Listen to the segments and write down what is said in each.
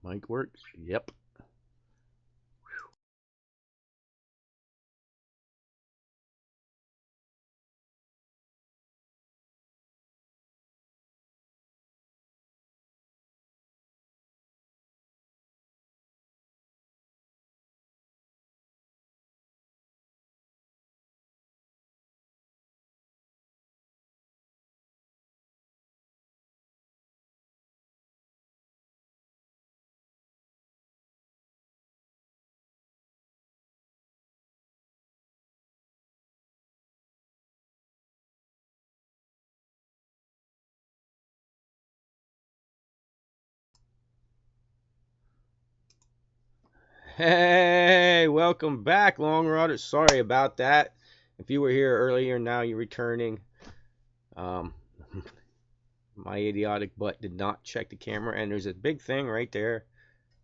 Mic work? Yep. Hey, welcome back, Long Rodder. Sorry about that. If you were here earlier, now you're returning. Um, my idiotic butt did not check the camera, and there's a big thing right there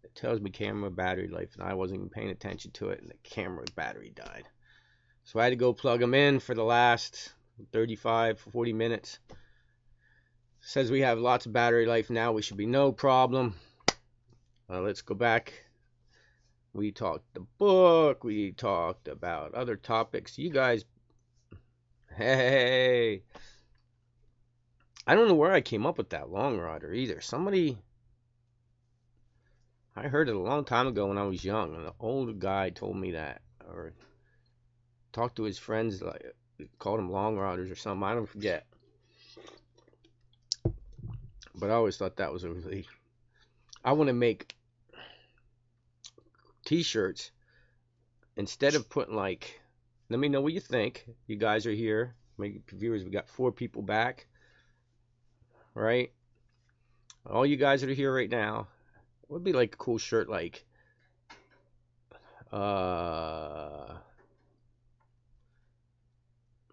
that tells me camera battery life, and I wasn't even paying attention to it, and the camera battery died. So I had to go plug them in for the last 35, 40 minutes. Says we have lots of battery life now. We should be no problem. Let's go back. We talked the book. We talked about other topics. You guys, hey, I don't know where I came up with that long rider either. Somebody, I heard it a long time ago when I was young. An old guy told me that, or talked to his friends, like called them long riders or something. I don't forget, but I always thought that was a really. I want to make T-shirts instead of putting like. Let me know what you think. You guys are here. My viewers, we got 4 people back, right? All you guys that are here right now. It would be like a cool shirt, like uh,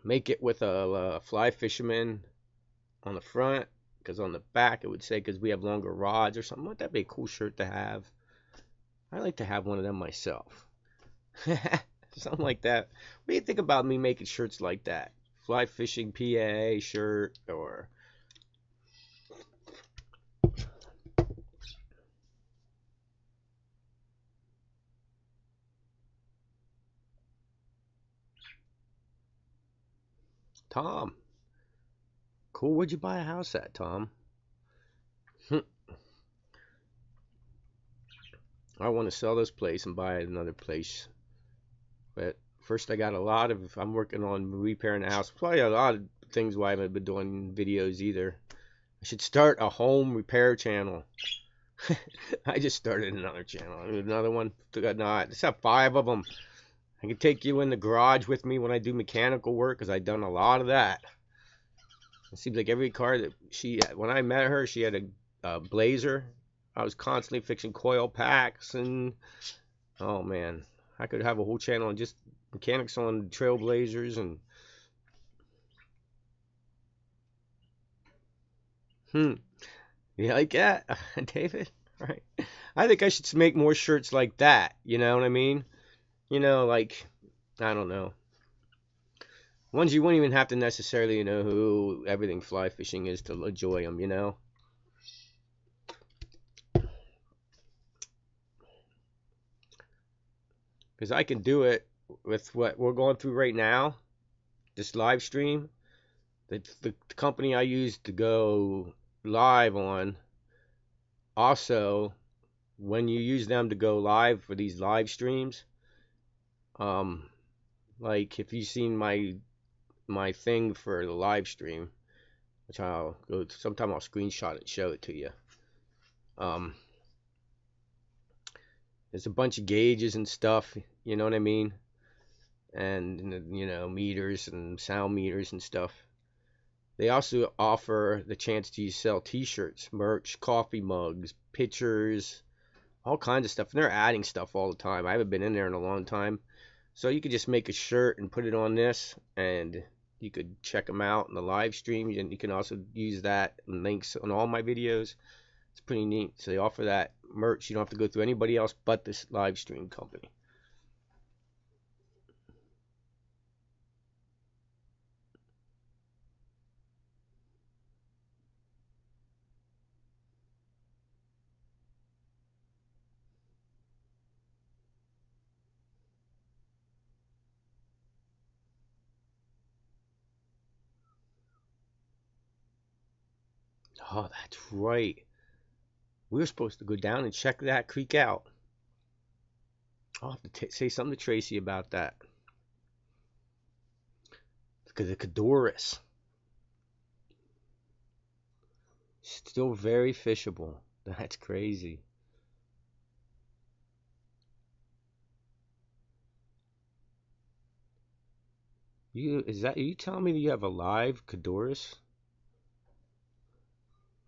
make it with a fly fisherman on the front, because on the back it would say because we have longer rods or something. Wouldn't that be a cool shirt to have? I like to have one of them myself. Something like that. What do you think about me making shirts like that? Fly fishing PA shirt or Tom. Cool. Where'd you buy a house at, Tom? I want to sell this place and buy another place. But first, I got a lot of. I'm working on repairing the house. Probably a lot of things why I haven't been doing videos either. I should start a home repair channel. I just started another channel. Another one. No, I just have 5 of them. I can take you in the garage with me when I do mechanical work because I've done a lot of that. It seems like every car that when I met her, she had a Blazer. I was constantly fixing coil packs and oh man, I could have a whole channel on just mechanics on Trailblazers and hmm. You like that, David? Right. I think I should make more shirts like that. You know what I mean? Like I don't know. Ones you wouldn't even have to necessarily know who everything fly fishing is to enjoy them. Because I can do it with what we're going through right now, this live stream. The company I use to go live on, also, when you use them to go live for these live streams, um, like if you've seen my thing for the live stream, which I'll go sometime I'll screenshot it and show it to you. Um, there's a bunch of gauges and stuff, you know what I mean? And meters and sound meters and stuff. They also offer the chance to sell t-shirts, merch, coffee mugs, pictures, all kinds of stuff. And they're adding stuff all the time. I haven't been in there in a long time. So you could just make a shirt and put it on this, and you could check them out in the live stream. And you can also use that and links on all my videos. It's pretty neat. So they offer that merch. You don't have to go through anybody else but this live stream company. Oh, that's right. We were supposed to go down and check that creek out. I'll have to say something to Tracy about that. Because the Cadorus, still very fishable. That's crazy. You telling me that you have a live Cadorus?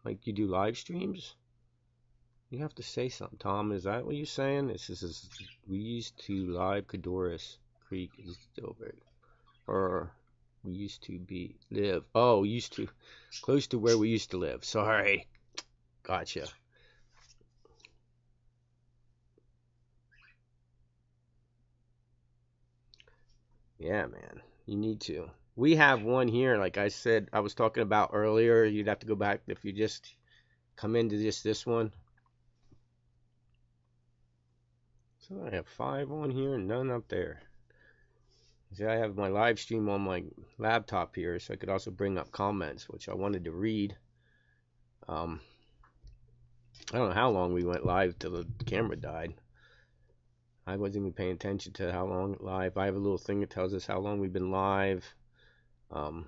Like you do live streams? You have to say something, Tom. Is that what you're saying? We used to live Cadorus Creek is still very, or we used to be live. Oh, used to, close to where we used to live. Sorry, gotcha. Yeah, man, you need to. We have one here, like I said, I was talking about earlier. You'd have to go back if you just come into just this one. So I have 5 on here and none up there. See, I have my live stream on my laptop here, so I could also bring up comments, which I wanted to read. Um, I don't know how long we went live till the camera died. I wasn't even paying attention to how long live. I have a little thing that tells us how long we've been live, um,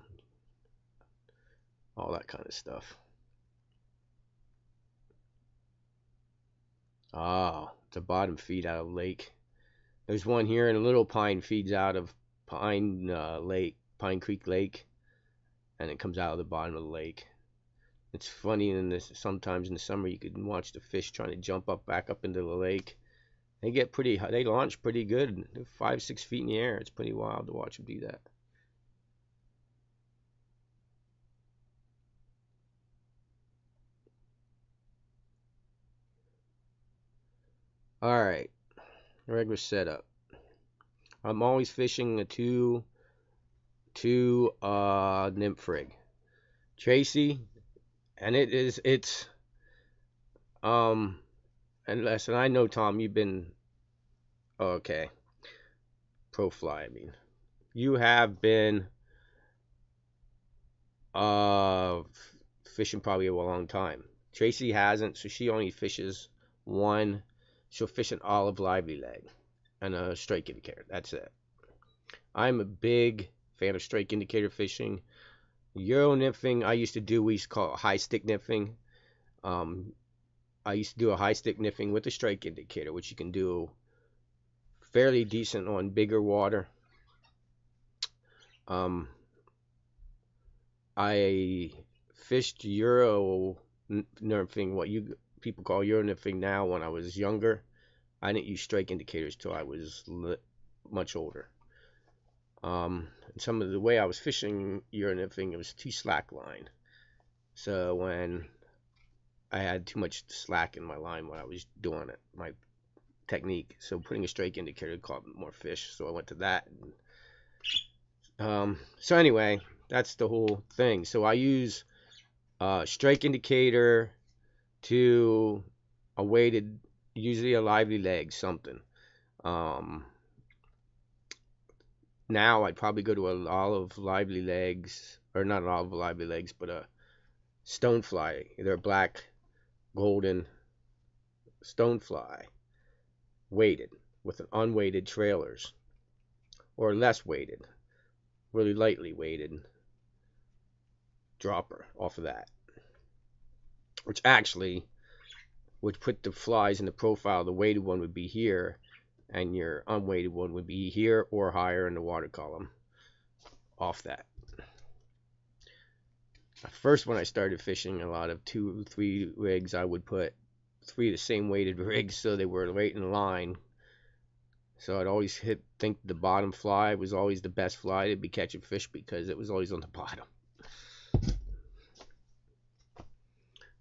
all that kind of stuff. Oh, it's a bottom feed out of lake. There's one here, and a little pine feeds out of Pine Creek Lake, and it comes out of the bottom of the lake. It's funny sometimes in the summer you can watch the fish trying to jump up back up into the lake. They get pretty high. They launch pretty good. They're 5, 6 feet in the air. It's pretty wild to watch them do that. All right, regular setup. I'm always fishing a two nymph rig. Tracy, and it's and I know, Tom, you've been, oh, okay, pro fly. I mean, you have been uh fishing probably a long time. Tracy hasn't, so she only fishes one. She'll fish an olive lively leg and a strike indicator. That's it. I'm a big fan of strike indicator fishing. Euro nymphing, I used to do, we used to call it high stick nymphing. Um, I used to do a high stick nymphing with a strike indicator, which you can do fairly decent on bigger water. Um, I fished Euro nymphing, what you people call Euro nymphing now, when I was younger. I didn't use strike indicators till I was much older. And some of the way I was fishing Euro nymphing, it was too slack line. So when I had too much slack in my line when I was doing it, my technique. So putting a strike indicator caught more fish. So I went to that. So anyway, that's the whole thing. So I use strike indicator to a weighted, usually a lively leg, something. Now I'd probably go to a olive lively legs, or not an olive lively legs, but a stonefly, either a black, golden stonefly, weighted with an unweighted trailers, or less weighted, really lightly weighted dropper off of that, which actually would put the flies in the profile. The weighted one would be here, and your unweighted one would be here or higher in the water column off that. First, when I started fishing a lot of 2, 3 rigs, I would put 3 of the same weighted rigs so they were right in line. So I'd always think the bottom fly was always the best fly to be catching fish because it was always on the bottom.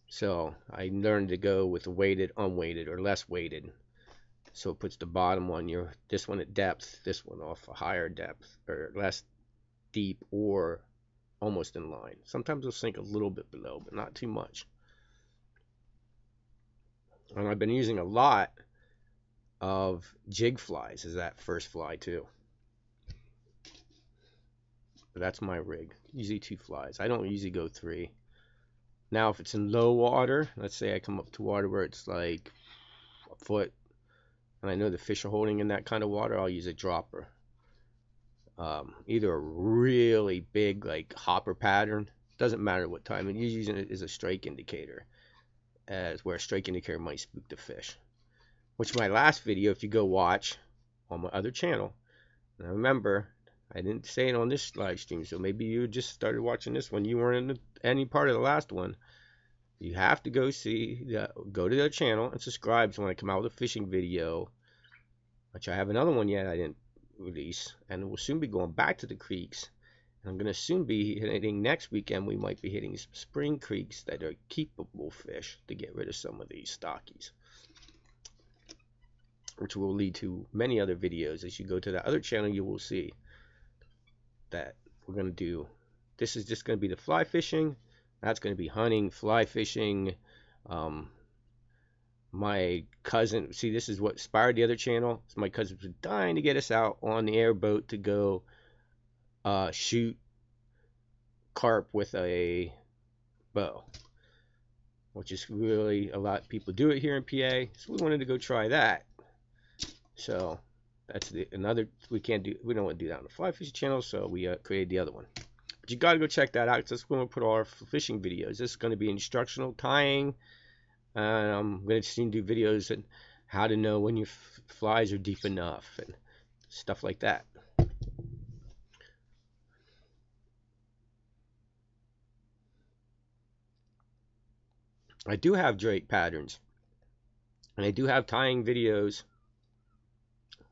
So I learned to go with a weighted, unweighted, or less weighted. So it puts the bottom on this one at depth, this one off a higher depth, or less deep, or almost in line. Sometimes it'll sink a little bit below, but not too much. And I've been using a lot of jig flies as that first fly too. But that's my rig. Usually 2 flies. I don't usually go 3. Now, if it's in low water, let's say I come up to water where it's like a foot, and I know the fish are holding in that kind of water, I'll use a dropper. Either a really big like hopper pattern, doesn't matter what time, and you're using it as a strike indicator, as where a strike indicator might spook the fish. Which my last video, if you go watch on my other channel, and I remember I didn't say it on this live stream, so maybe you just started watching this one, you weren't in any part of the last one. You have to go to their channel and subscribe. So when I come out with a fishing video, which I have another one yet I didn't release, and we'll soon be going back to the creeks. And I'm going to soon be hitting, next weekend we might be hitting some spring creeks that are keepable fish to get rid of some of these stockies, which will lead to many other videos. As you go to that other channel, you will see that we're going to do, this is just going to be the fly fishing, that's going to be hunting, fly fishing. My cousin, see, this is what inspired the other channel. My cousin was dying to get us out on the airboat to go shoot carp with a bow, which is really, a lot of people do it here in PA, so we wanted to go try that. So that's another, we don't want to do that on the fly fishing channel, so we created the other one. But you got to go check that out, because that's when we put all our fishing videos. This is going to be instructional tying, and I'm going to soon do videos on how to know when your flies are deep enough and stuff like that. I do have drake patterns, and I do have tying videos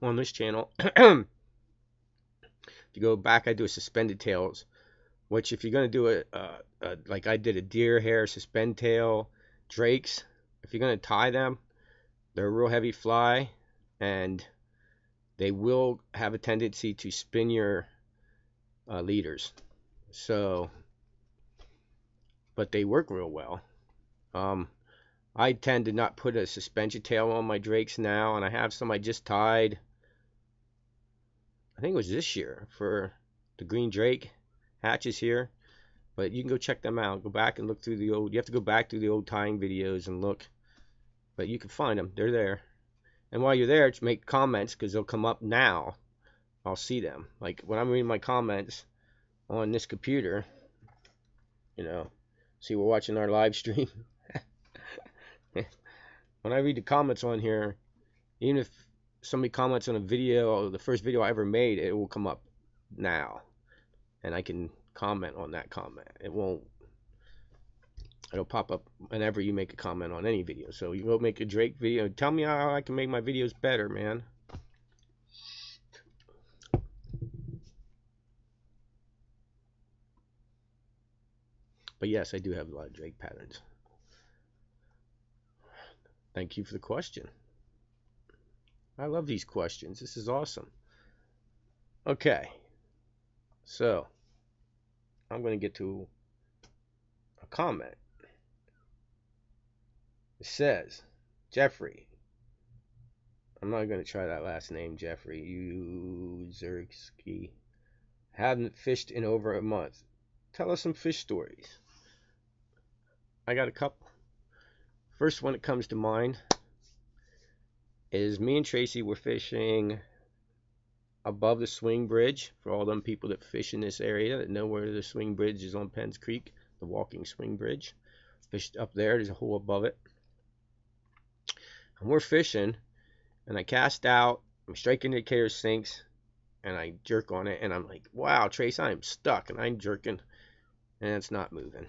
on this channel. If you go back, I do a suspended tails, which if you're going to do it like I did a deer hair suspend tail drakes, if you're going to tie them, they're a real heavy fly, and they will have a tendency to spin your leaders. So, but they work real well. I tend to not put a suspension tail on my drakes now, and I have some I just tied, I think it was this year, for the green drake hatches here. But you can go check them out. Go back and look through the old, you have to go back through the old tying videos and look. But you can find them. They're there. And while you're there, just make comments, because they'll come up now. I'll see them. Like when I'm reading my comments on this computer, you know, see, we're watching our live stream. When I read the comments on here, even if somebody comments on a video, the first video I ever made, it will come up now, and I can comment on that comment. It'll pop up whenever you make a comment on any video. So you go make a drake video, tell me how I can make my videos better, man. But yes, I do have a lot of drake patterns. Thank you for the question. I love these questions. This is awesome. Okay, so I'm going to get to a comment. It says, Jeffrey, I'm not going to try that last name, Jeffrey, Uzerski, haven't fished in over a month. Tell us some fish stories. I got a couple. First one that comes to mind is me and Tracy were fishing above the swing bridge. For all them people that fish in this area that know where the swing bridge is on Penns Creek, the walking swing bridge. Fished up there, there's a hole above it. And we're fishing, and I cast out, my strike indicator sinks, and I jerk on it, and I'm like, wow, Trace, I'm stuck, and I'm jerking, and it's not moving.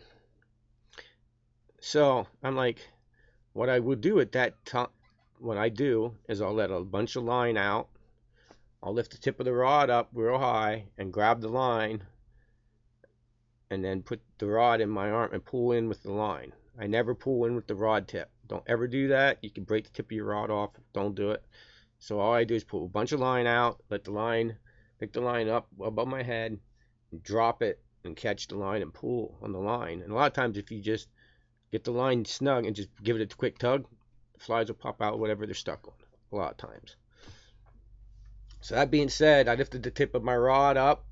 So I'm like, what I would do at that time, what I do is I'll let a bunch of line out. I'll lift the tip of the rod up real high and grab the line, and then put the rod in my arm and pull in with the line. I never pull in with the rod tip. Don't ever do that. You can break the tip of your rod off. Don't do it. So all I do is pull a bunch of line out, let the line, pick the line up above my head, and drop it and catch the line and pull on the line. And a lot of times if you just get the line snug and just give it a quick tug, the flies will pop out whatever they're stuck on, a lot of times. So that being said, I lifted the tip of my rod up,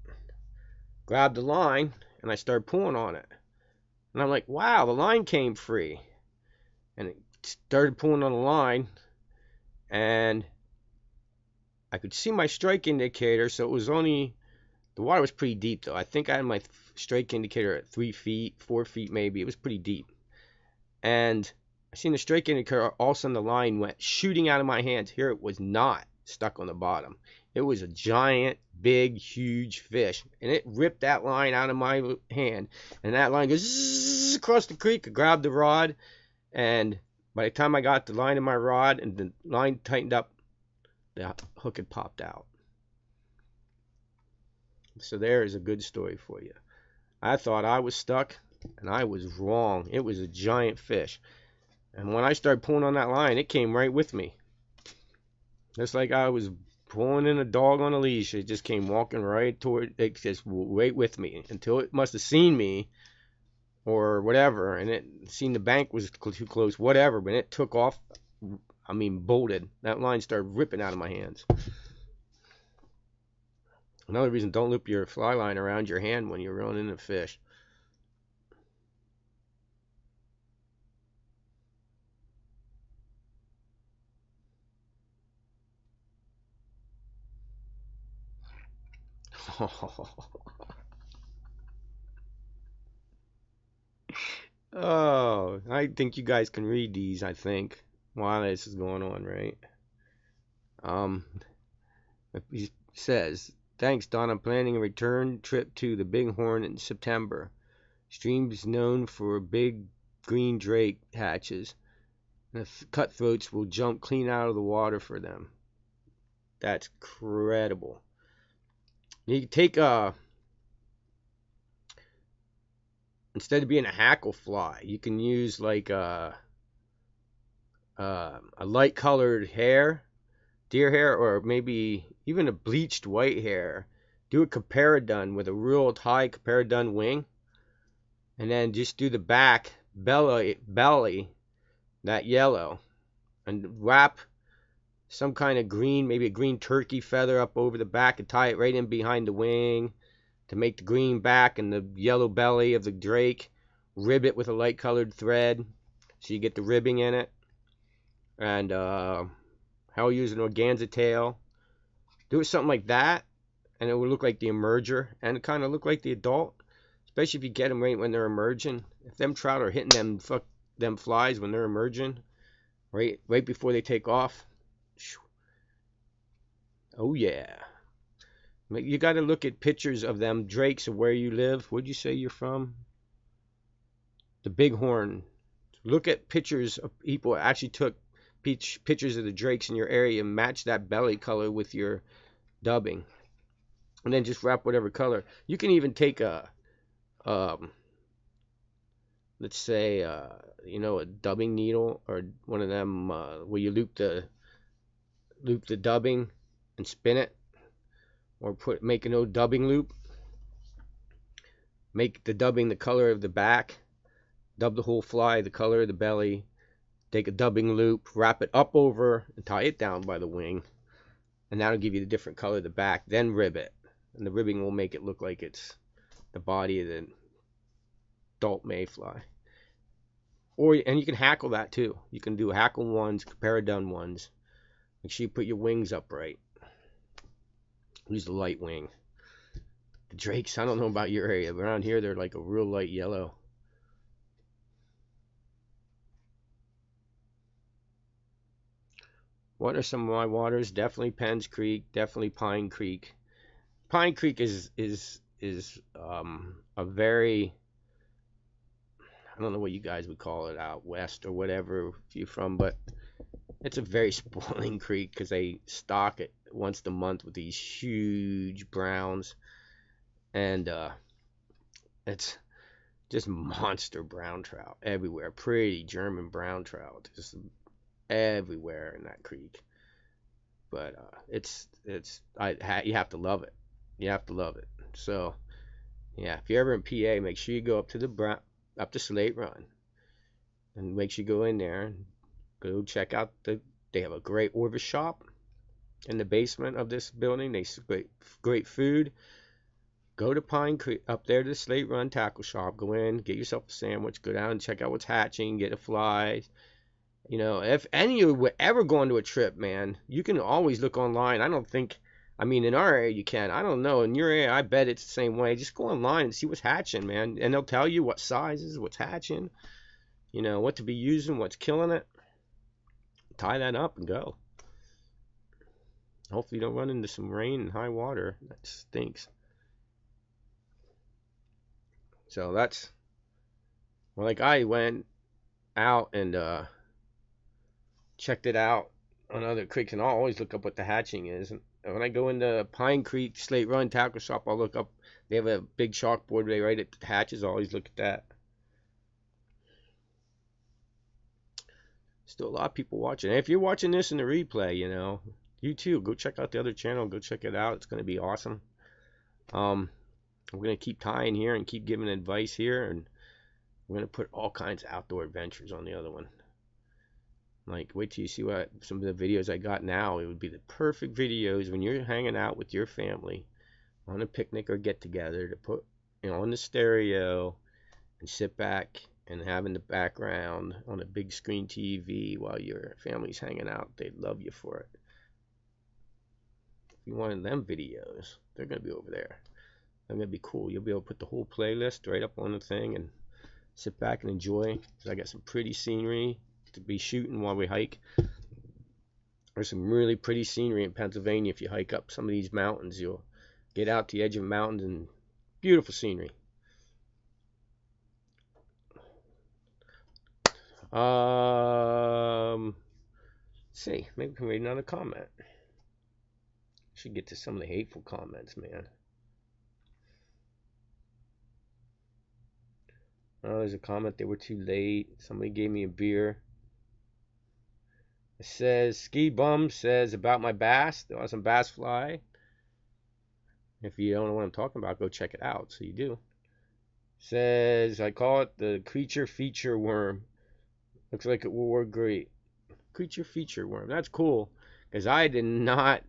grabbed the line, and I started pulling on it. And I'm like, wow, the line came free. And it started pulling on the line, and I could see my strike indicator, so it was only, the water was pretty deep though. I think I had my strike indicator at 3 feet, 4 feet maybe. It was pretty deep. And I seen the strike indicator, all of a sudden the line went shooting out of my hands. Here it was not stuck on the bottom. It was a giant, big, huge fish. And it ripped that line out of my hand. And that line goes zzz, across the creek. I grabbed the rod. And by the time I got the line in my rod and the line tightened up, the hook had popped out. So there is a good story for you. I thought I was stuck, and I was wrong. It was a giant fish. And when I started pulling on that line, it came right with me. Just like I was pulling in a dog on a leash. It just came walking right toward it, just right with me, until it must have seen me or whatever, and it seen the bank was too close, whatever, but it took off. I mean, bolted. That line started ripping out of my hands. Another reason, don't loop your fly line around your hand when you're reeling in a fish. Oh, I think you guys can read these, I think, while this is going on, right? He says, thanks, Don. I'm planning a return trip to the Bighorn in September. Stream's known for big green drake hatches. The cutthroats will jump clean out of the water for them. That's incredible. You can take instead of being a hackle fly, you can use like a light colored hair, deer hair, or maybe even a bleached white hair. Do a comparadun with a real high comparadun wing, and then just do the back belly, that yellow, and wrap some kind of green, maybe a green turkey feather up over the back and tie it right in behind the wing to make the green back and the yellow belly of the drake. Rib it with a light colored thread so you get the ribbing in it. And I'll use an organza tail. Do it something like that, and it will look like the emerger, and it kind of look like the adult, especially if you get them right when they're emerging. If them trout are hitting them flies when they're emerging, right before they take off. Oh yeah. You got to look at pictures of them drakes of where you live. Where'd you say you're from? The Bighorn. Look at pictures of people who actually took pictures of the drakes in your area and match that belly color with your dubbing, and then just wrap whatever color. You can even take a let's say a dubbing needle, or one of them where you loop the dubbing and spin it, or make an old dubbing loop. Make the dubbing the color of the back, dub the whole fly the color of the belly. Take a dubbing loop, wrap it up over, and tie it down by the wing, and that'll give you the different color of the back. Then rib it, and the ribbing will make it look like it's the body of the adult mayfly. And you can hackle that too. You can do hackle ones, comparadun ones. Make sure you put your wings up right. Use the light wing. The drakes, I don't know about your area, but around here they're like a real light yellow. What are some of my waters? Definitely Penns Creek, definitely Pine Creek. Pine Creek is a very, I don't know what you guys would call it out west or whatever you're from, but it's a very spoiling creek because they stock it once a month with these huge browns, and it's just monster brown trout everywhere. Pretty German brown trout just everywhere in that creek. But you have to love it. You have to love it. So yeah, if you're ever in PA, make sure you go up to Slate Run, and make sure you go in there and go check out they have a great Orvis shop in the basement of this building. They great food. Go to Pine Creek, up there to the Slate Run Tackle Shop. Go in, get yourself a sandwich. Go down and check out what's hatching. Get a fly. You know, if any of you were ever going to a trip, man, you can always look online. I don't think, I mean, in our area you can. I don't know. In your area, I bet it's the same way. Just go online and see what's hatching, man. And they'll tell you what sizes, what's hatching, you know, what to be using, what's killing it. Tie that up and go. Hopefully you don't run into some rain and high water. That stinks. So that's, well, like I went out and checked it out on other creeks, and I'll always look up what the hatching is. And when I go into Pine Creek Slate Run Tackle Shop, I'll look up. They have a big chalkboard where they write it hatches. I always look at that. Still a lot of people watching. And if you're watching this in the replay, you know, you too, go check out the other channel. Go check it out. It's going to be awesome. We're going to keep tying here and keep giving advice here, and we're going to put all kinds of outdoor adventures on the other one. Like, wait till you see what some of the videos I got now. It would be the perfect videos when you're hanging out with your family on a picnic or get together to put, you know, on the stereo and sit back and have in the background on a big screen TV while your family's hanging out. They'd love you for it. If you wanted them videos, they're going to be over there. They're going to be cool. You'll be able to put the whole playlist right up on the thing and sit back and enjoy. Because I got some pretty scenery to be shooting while we hike. There's some really pretty scenery in Pennsylvania. If you hike up some of these mountains, you'll get out to the edge of mountains and beautiful scenery. Let's see, maybe we can read another comment. Should get to some of the hateful comments, man. Oh, there's a comment. They were too late. Somebody gave me a beer. It says, Ski Bum says about my bass. There was some bass fly. If you don't know what I'm talking about, go check it out. So you do. Says, I call it the creature feature worm. Looks like it will work great. Creature feature worm. That's cool. Because I did not.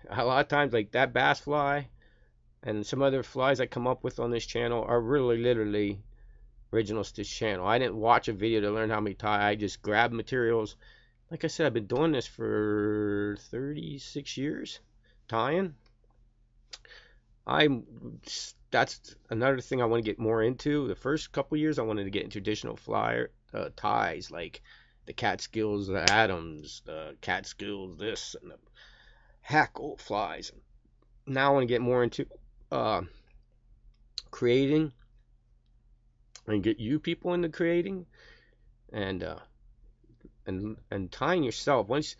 A lot of times, like that bass fly and some other flies I come up with on this channel are really literally originals to this channel. I didn't watch a video to learn how to tie. I just grabbed materials. Like I said, I've been doing this for 36 years, tying. That's another thing I want to get more into. The first couple years, I wanted to get into traditional flyer ties, like the Catskills, the Adams, the Catskills, this, and the Hackle flies. Now I want to get more into creating and get you people into creating and tying yourself. Once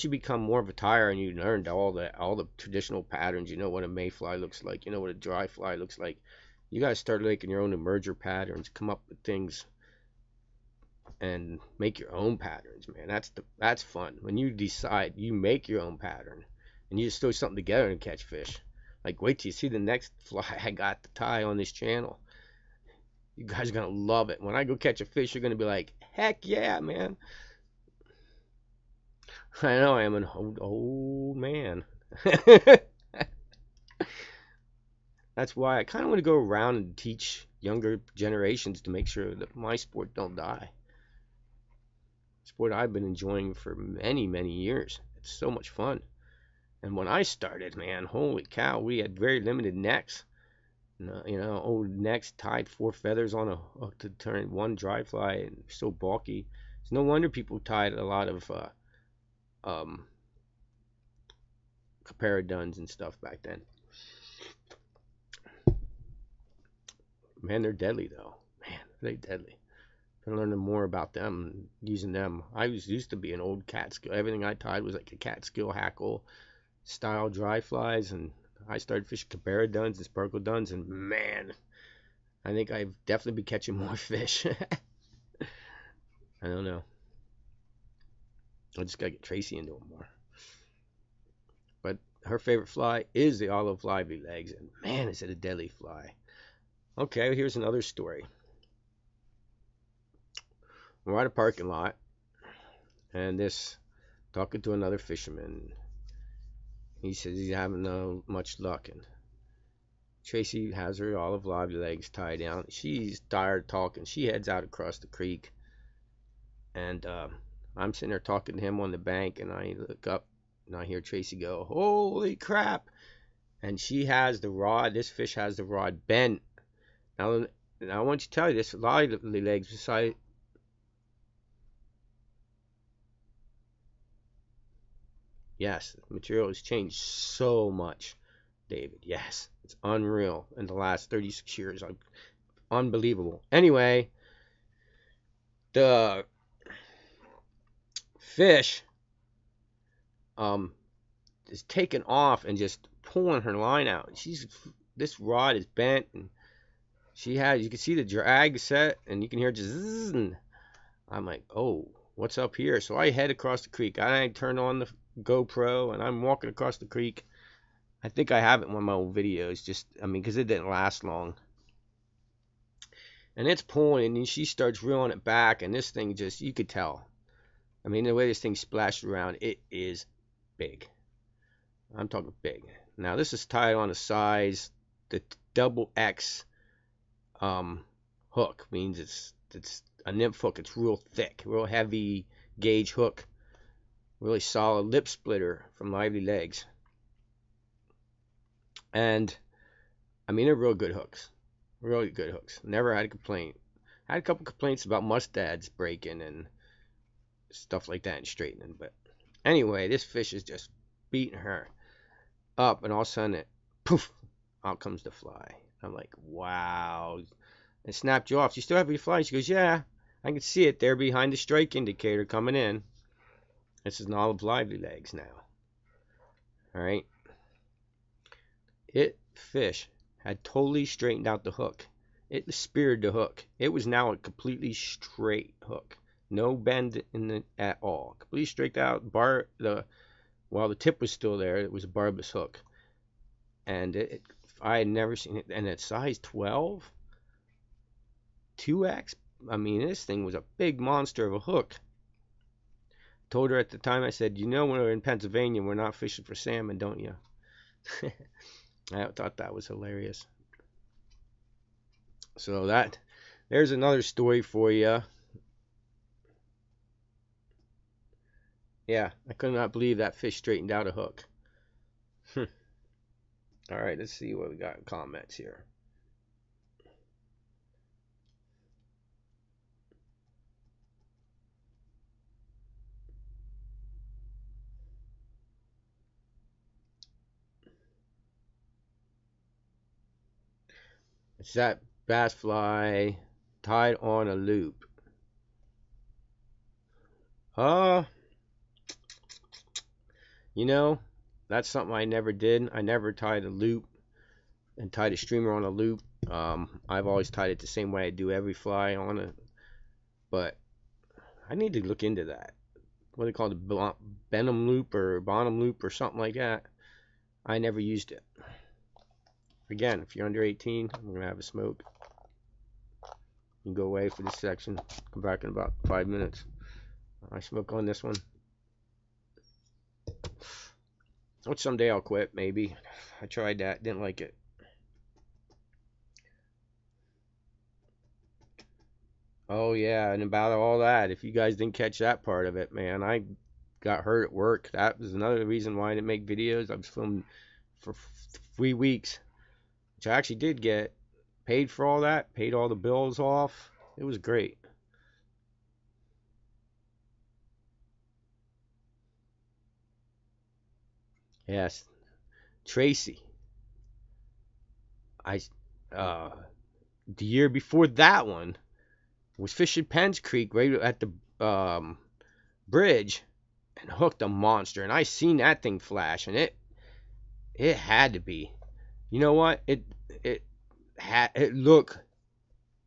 you become more of a tyer and you learned all the traditional patterns, you know what a mayfly looks like, you know what a dry fly looks like. You gotta start making your own emerger patterns, come up with things, and make your own patterns, man. That's fun. When you decide, you make your own pattern, and you just throw something together and catch fish. Like, wait till you see the next fly I got to tie on this channel. You guys are gonna love it. When I go catch a fish, you're gonna be like, heck yeah, man. I know I am an old man. That's why I kind of want to go around and teach younger generations to make sure that my sport don't die. Sport I've been enjoying for many, many years. It's so much fun. And when I started, man, holy cow, we had very limited necks. You know, old necks tied 4 feathers on a hook to turn one dry fly, and so bulky. It's no wonder people tied a lot of caparaduns and stuff back then. Man, they're deadly though. Man, they're deadly. I'm learning more about them, using them. I used to be an old Catskill. Everything I tied was like a Catskill hackle style dry flies, and I started fishing caparaduns and sparkle duns, and man, I think I've definitely been catching more fish. I don't know. I just gotta get Tracy into them more. But her favorite fly is the olive lively legs, and man, is it a deadly fly. Okay, here's another story. We're at a parking lot, and talking to another fisherman. He says he's having no much luck. And Tracy has her olive lively legs tied down. She's tired talking. She heads out across the creek. And I'm sitting there talking to him on the bank. And I look up and I hear Tracy go, "Holy crap." And she has the rod. This fish has the rod bent. Now I want you to tell you this. Lively legs beside. Yes, the material has changed so much, David. Yes, it's unreal in the last 36 years. Unbelievable. Anyway, the fish is taking off and just pulling her line out. This rod is bent, and you can see the drag set, and you can hear just zzz, and I'm like, oh, what's up here? So I head across the creek. I turn on the GoPro, and I'm walking across the creek. I think I have it in one of my old videos, because it didn't last long. And it's pulling, and she starts reeling it back, and this thing you could tell. I mean, the way this thing splashed around, it is big. I'm talking big. Now, this is tied on a size, the double X hook. Means it's a nymph hook. It's real thick, real heavy gauge hook. Really solid lip splitter from Lively Legs. And, I mean, they're real good hooks. Really good hooks. Never had a complaint. I had a couple complaints about mustads breaking and stuff like that and straightening. But anyway, this fish is just beating her up. And all of a sudden, poof, out comes the fly. I'm like, wow. It snapped you off. You still have your fly? She goes, yeah, I can see it there behind the strike indicator coming in. This is an olive Lively Legs now. All right. Fish had totally straightened out the hook. It speared the hook. It was now a completely straight hook. No bend in it at all. Completely straight out. While the tip was still there, it was a barbless hook. And I had never seen it. And it's size 12? 2X? I mean, this thing was a big monster of a hook. Told her at the time, I said, when we're in Pennsylvania, we're not fishing for salmon, don't you? I thought that was hilarious. So there's another story for you. Yeah, I could not believe that fish straightened out a hook. All right, let's see what we got in comments here. It's that bass fly tied on a loop. That's something I never did. I never tied a loop and tied a streamer on a loop. I've always tied it the same way I do every fly on it. But I need to look into that. What they call the Benham loop or Bonham loop or something like that. I never used it. Again, if you're under 18, I'm going to have a smoke. You can go away for this section. Come back in about 5 minutes. I smoke on this one. Which someday I'll quit, maybe. I tried that. Didn't like it. Oh, yeah. And about all that, if you guys didn't catch that part of it, man, I got hurt at work. That was another reason why I didn't make videos. I was filming for 3 weeks. Which I actually did get paid for all that, paid all the bills off. It was great. Yes, Tracy. The year before that one was fishing Penn's Creek right at the bridge and hooked a monster. And I seen that thing flash, and it had to be. You know what? It looked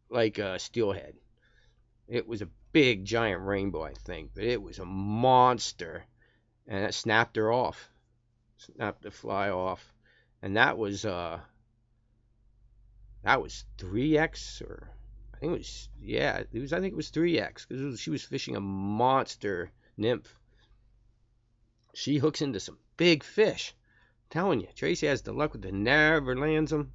like a steelhead. It was a big giant rainbow, I think, but it was a monster, and it snapped her off, snapped the fly off, and that was 3x, or I think it was 3x because she was fishing a monster nymph. She hooks into some big fish. telling you, Tracy has the luck with the never lands them.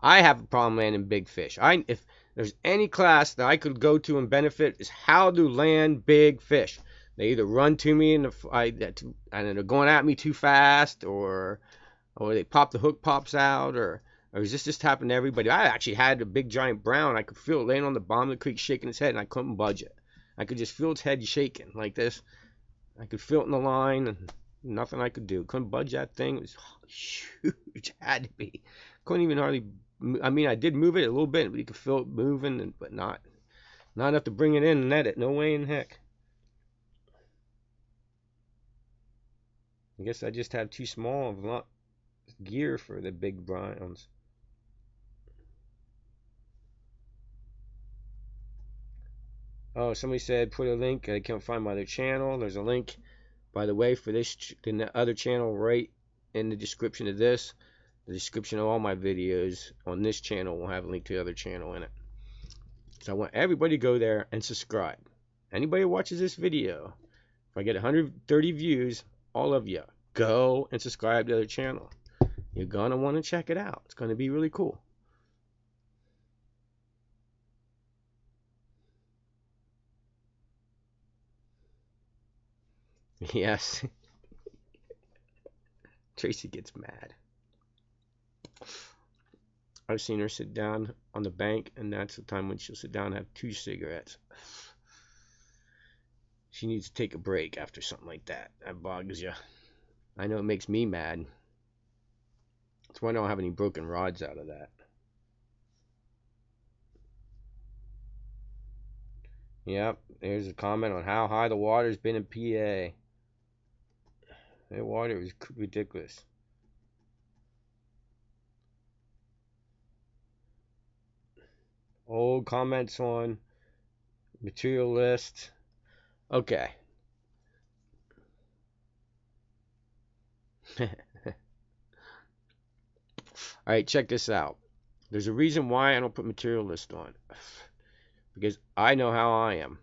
I have a problem landing big fish. If there's any class that I could go to and benefit is how to land big fish. They either run to me and they're going at me too fast, or they pop, the hook pops out, or does this just happen to everybody? I actually had a big giant brown. I could feel it laying on the bottom of the creek shaking its head, and I couldn't budge it. I could just feel its head shaking like this. I could feel it in the line, and nothing I could do. Couldn't budge that thing. It was huge. Had to be. Couldn't even hardly. I mean, I did move it a little bit, but you could feel it moving, but not enough to bring it in and net it. No way in heck. I guess I just have too small of a gear for the big browns. Oh, somebody said put a link. I can't find my other channel. There's a link, by the way, for the other channel right in the description of this. The description of all my videos on this channel will have a link to the other channel in it. So I want everybody to go there and subscribe. Anybody who watches this video, if I get 130 views, all of you, go and subscribe to the other channel. You're going to want to check it out. It's going to be really cool. Yes. Tracy gets mad. I've seen her sit down on the bank, and that's the time when she'll sit down and have 2 cigarettes. She needs to take a break after something like that. That bogs you. I know it makes me mad. That's why I don't have any broken rods out of that. Yep, there's a comment on how high the water's been in PA. The water is ridiculous. Old comments on material list. Okay. Alright, check this out. There's a reason why I don't put material list on. Because I know how I am.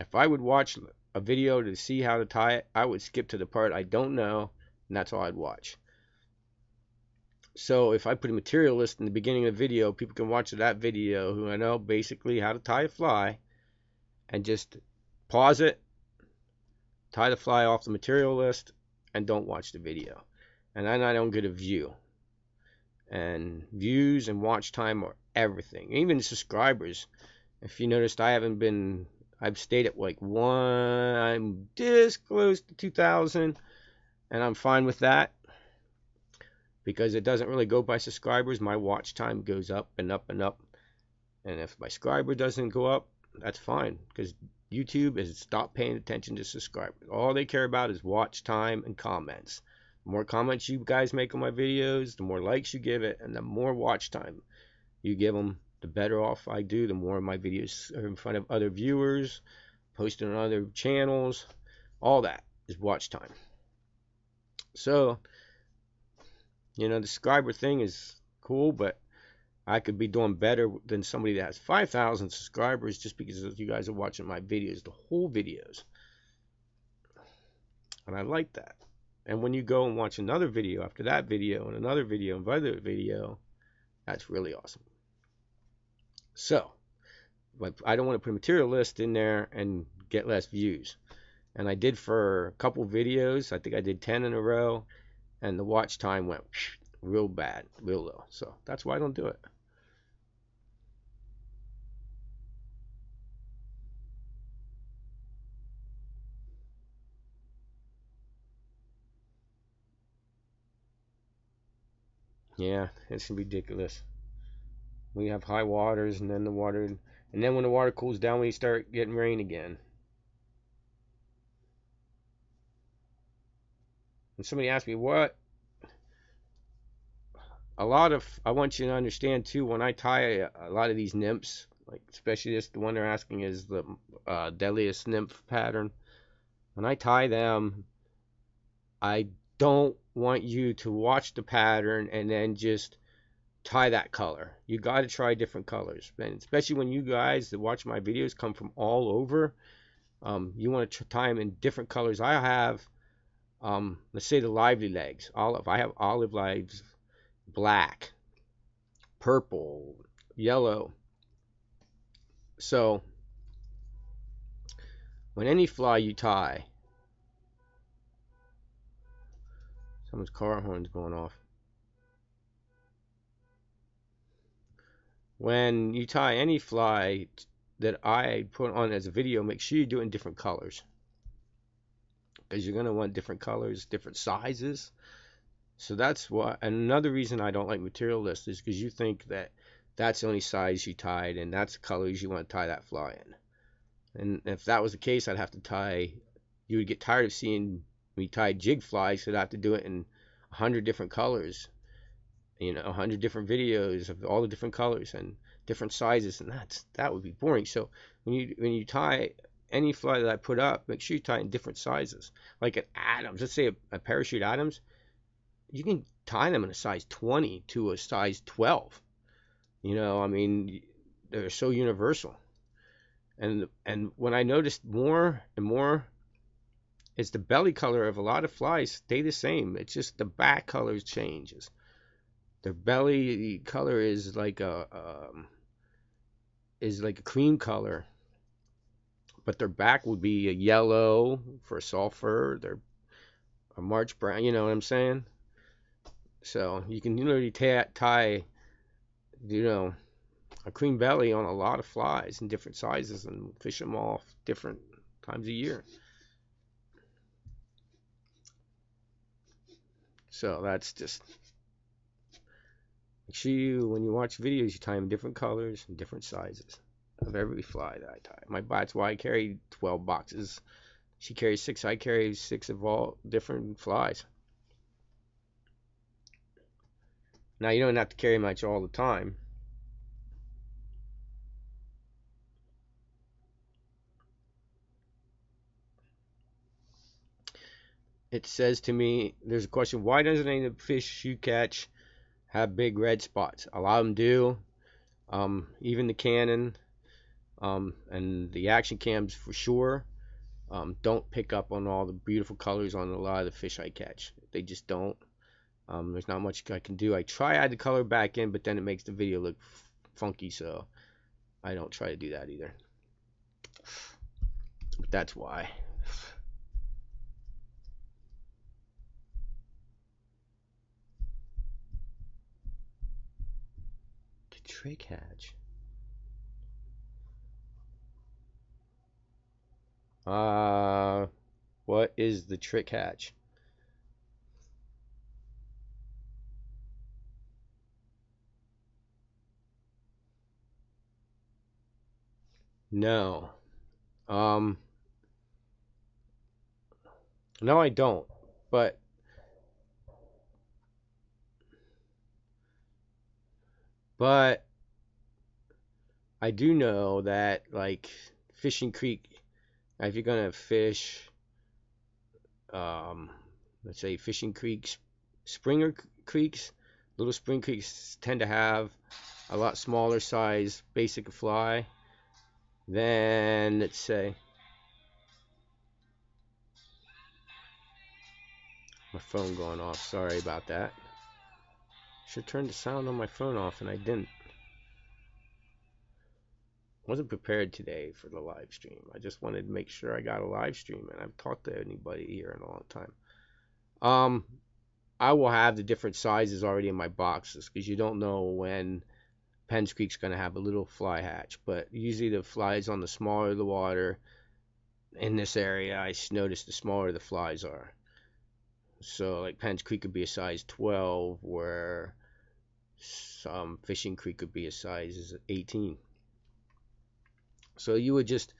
If I would watch a video to see how to tie it, I would skip to the part I don't know, and that's all I'd watch. So if I put a material list in the beginning of the video, people can watch that video who I know basically how to tie a fly, and just pause it, tie the fly off the material list, and don't watch the video. And then I don't get a view. And views and watch time are everything. Even subscribers. If you noticed, I've stayed at like I'm this close to 2,000, and I'm fine with that. Because it doesn't really go by subscribers. My watch time goes up and up and up. And if my subscriber doesn't go up, that's fine. Because YouTube has stopped paying attention to subscribers. All they care about is watch time and comments. The more comments you guys make on my videos, the more likes you give it, and the more watch time you give them, the better off I do. The more my videos are in front of other viewers, posted on other channels. All that is watch time. So, you know, the subscriber thing is cool, but I could be doing better than somebody that has 5,000 subscribers just because you guys are watching my videos, the whole videos. And I like that. And when you go and watch another video after that video and another video and another video, that's really awesome. So, but I don't want to put a material list in there and get less views. And I did for a couple videos. I think I did 10 in a row. And the watch time went real bad, real low. So that's why I don't do it. Yeah, it's ridiculous. We have high waters, and then when the water cools down, we start getting rain again. And somebody asked me what. I want you to understand too, when I tie a lot of these nymphs, like especially this, the one they're asking is the deadliest nymph pattern. When I tie them, I don't want you to watch the pattern and then just tie that color. You got to try different colors, and especially when you guys that watch my videos come from all over, you want to tie them in different colors. I have Let's say the lively legs, olive. I have olive legs, black, purple, yellow. So when any fly you tie, someone's car horn's going off. When you tie any fly that I put on as a video, make sure you do it in different colors, because you're going to want different colors, different sizes. So that's why. And another reason I don't like material lists is because you think that that's the only size you tied and that's the colors you want to tie that fly in. And if that was the case, I'd have to tie. You would get tired of seeing me tie jig flies, so I'd have to do it in 100 different colors. 100 different videos of all the different colors and different sizes, and that would be boring. So when you tie any fly that I put up, make sure you tie in different sizes. Like at Adams, let's say a parachute Adams, you can tie them in a size 20 to a size 12. I mean, they're so universal. And when I noticed more and more, is the belly color of a lot of flies stay the same. It's just the back colors changes. Their belly color is like a cream color, but their back would be a yellow for sulfur. They're a March brown. You know what I'm saying? So you can literally tie, a cream belly on a lot of flies in different sizes and fish them off different times a year. So that's just, make sure when you watch videos, you tie them different colors and different sizes of every fly that I tie. That's why I carry 12 boxes. She carries 6. I carry 6 of all different flies. Now you don't have to carry much all the time. It says to me, there's a question, why doesn't any of the fish you catch have big red spots? A lot of them do. Even the Canon and the action cams for sure don't pick up on all the beautiful colors on a lot of the fish I catch. They just don't. There's not much I can do. I try to add the color back in, but then it makes the video look funky, so I don't try to do that either. But that's why. The trick hatch. What is the trick hatch? No. No, I don't. But I do know that, like, fishing creek, if you're gonna fish, let's say fishing creeks, springer creeks, little spring creeks tend to have a lot smaller size basic fly than, let's say, my phone going off. Sorry about that. Should turn the sound on my phone off, and I didn't. Wasn't prepared today for the live stream. I just wanted to make sure I got a live stream, and I've talked to anybody here in a long time. I will have the different sizes already in my boxes, because you don't know when Penns Creek's going to have a little fly hatch. But usually the flies on the smaller the water in this area, I notice the smaller the flies are. So like Penns Creek could be a size 12, where some Fishing Creek could be a size 18. So you would just,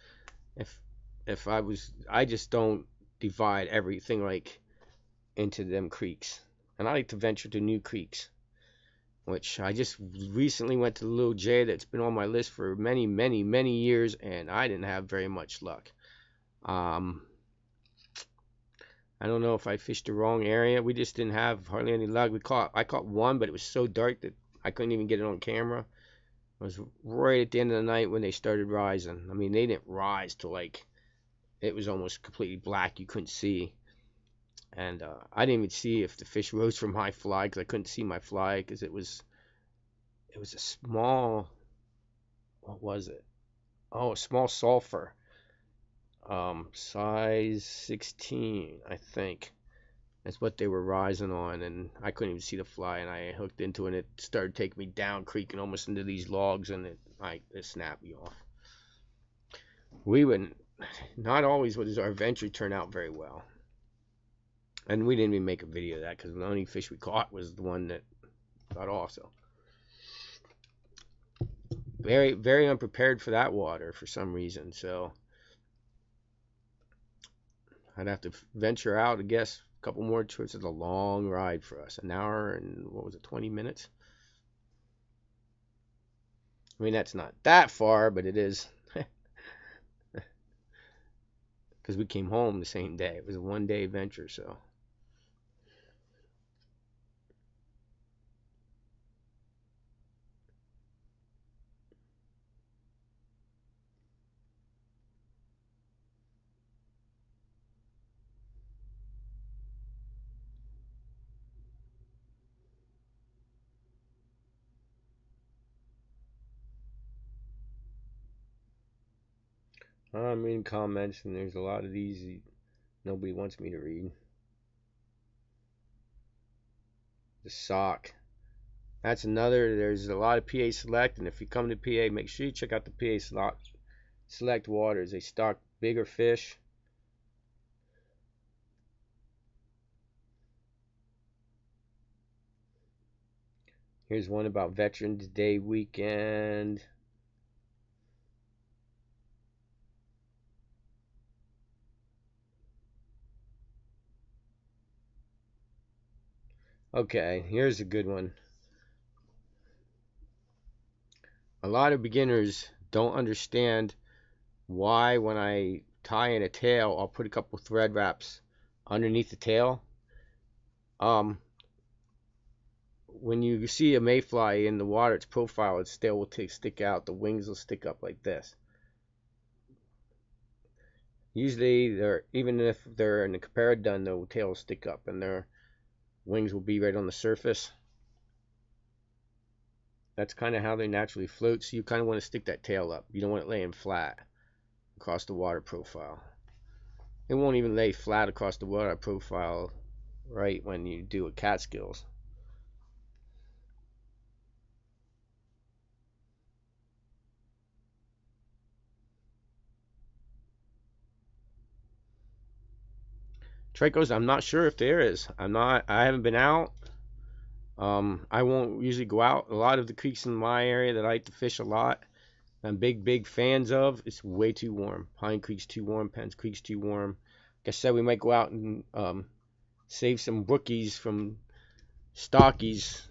if I just don't divide everything like into them creeks. And I like to venture to new creeks, which I just recently went to the Little J that's been on my list for many, many, many years, and I didn't have very much luck. I don't know if I fished the wrong area. We just didn't have hardly any luck. I caught one, but it was so dark that I couldn't even get it on camera. It was right at the end of the night when they started rising. I mean, they didn't rise till like, it was almost completely black. You couldn't see. And I didn't even see if the fish rose from my fly because I couldn't see my fly because it was a small, what was it? Oh, a small sulfur, size 16, I think. That's what they were rising on, and I couldn't even see the fly, and I hooked into it, and it started taking me down, creaking almost into these logs, and it snapped me off. We would not always does our venture turn out very well, and we didn't even make a video of that because the only fish we caught was the one that got off. So very, very unprepared for that water for some reason. So I'd have to venture out, I guess, a couple more trips. It's a long ride for us, an hour and what was it, 20 minutes? I mean, that's not that far, but it is. Because we came home the same day. It was a one-day venture, so. I'm reading comments, and there's a lot of these nobody wants me to read. The sock. That's another. There's a lot of PA Select, and if you come to PA, make sure you check out the PA Select waters. They stock bigger fish. Here's one about Veterans Day weekend. Okay, here's a good one. A lot of beginners don't understand why when I tie in a tail, I'll put a couple thread wraps underneath the tail. When you see a mayfly in the water, its profile, its tail will stick out. The wings will stick up like this. Usually, even if they're in the comparadun, their tail will stick up and their wings will be right on the surface. That's kind of how they naturally float, so you kind of want to stick that tail up. You don't want it laying flat across the water profile. It won't even lay flat across the water profile right when you do a Catskills. Tricos, I'm not sure if there is. I haven't been out. I won't usually go out. A lot of the creeks in my area that I like to fish a lot, I'm big fans of. It's way too warm. Pine Creek's too warm. Penn's Creek's too warm. Like I said, we might go out and save some brookies from stockies.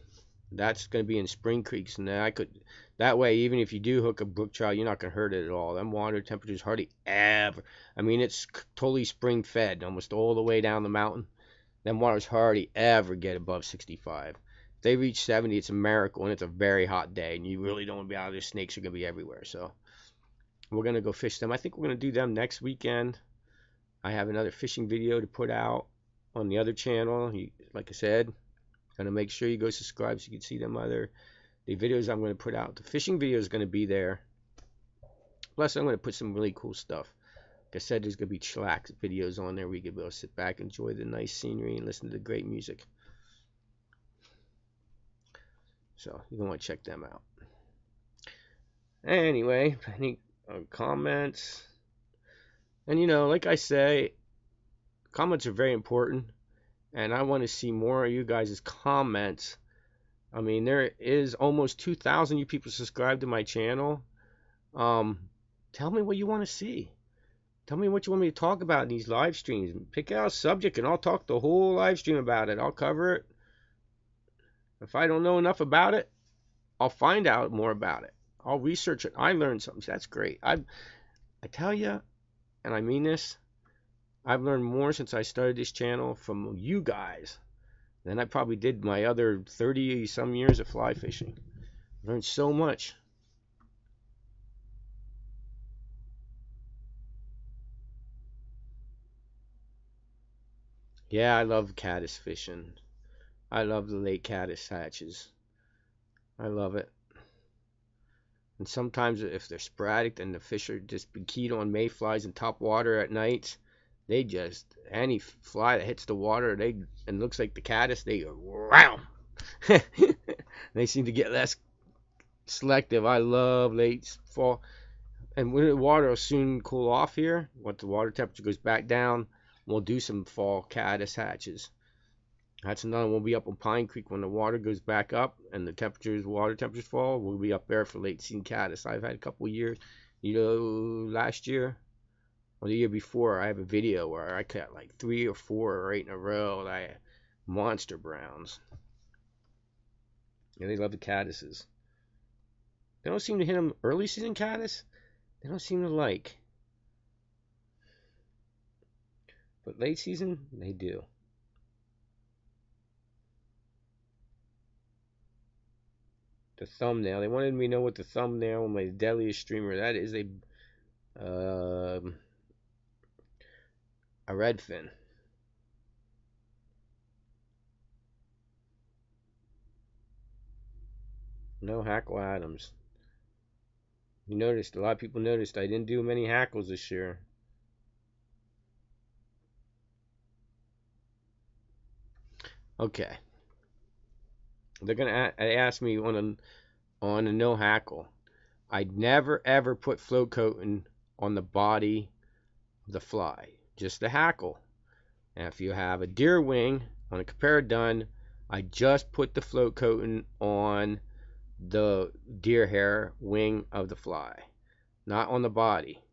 That's going to be in spring creeks, and that way, even if you do hook a brook trout, you're not going to hurt it at all. Them water temperatures hardly ever. I mean, it's totally spring fed, almost all the way down the mountain. Them waters hardly ever get above 65. If they reach 70, it's a miracle, and it's a very hot day, and you really don't want to be out there. Snakes are going to be everywhere, so we're going to go fish them. I think we're going to do them next weekend. I have another fishing video to put out on the other channel. Like I said, going to make sure you go subscribe so you can see the videos I'm going to put out. The fishing video is going to be there. Plus, I'm going to put some really cool stuff. Like I said, there's going to be chillax videos on there where you can be able to sit back, enjoy the nice scenery, and listen to the great music. So, you're going to want to check them out. Anyway, any comments? And, like I say, comments are very important. And I want to see more of you guys' comments. I mean, there is almost 2,000 you people subscribed to my channel. Tell me what you want to see. Tell me what you want me to talk about in these live streams. Pick out a subject and I'll talk the whole live stream about it. I'll cover it. If I don't know enough about it, I'll find out more about it. I'll research it. I learned something. That's great. I tell you, and I mean this, I've learned more since I started this channel from you guys than I probably did my other 30 some years of fly fishing. I learned so much. Yeah, I love caddis fishing. I love the lake caddis hatches. I love it. And sometimes if they're sporadic, then the fish are just be keyed on mayflies in top water at night. They just any fly that hits the water, they and looks like the caddis, they go wow. They seem to get less selective. I love late fall, and when the water will soon cool off here, once the water temperature goes back down, we'll do some fall caddis hatches. That's another one. We'll be up on Pine Creek when the water goes back up and the water temperatures fall. We'll be up there for late season caddis. I've had a couple of years, last year or the year before, I have a video where I caught like 3 or 4 right in a row. And I had monster browns. And they love the caddises. They don't seem to hit them early season caddis. They don't seem to like. But late season, they do. The thumbnail. They wanted me to know what the thumbnail on my deadliest streamer. That is a redfin. No Hackle Adams. You noticed, a lot of people noticed I didn't do many hackles this year. Okay. They're gonna ask me on a no hackle. I'd never ever put float coating on the body of the fly, just the hackle. And if you have a deer wing on a compare done, I just put the float coating on the deer hair wing of the fly, not on the body.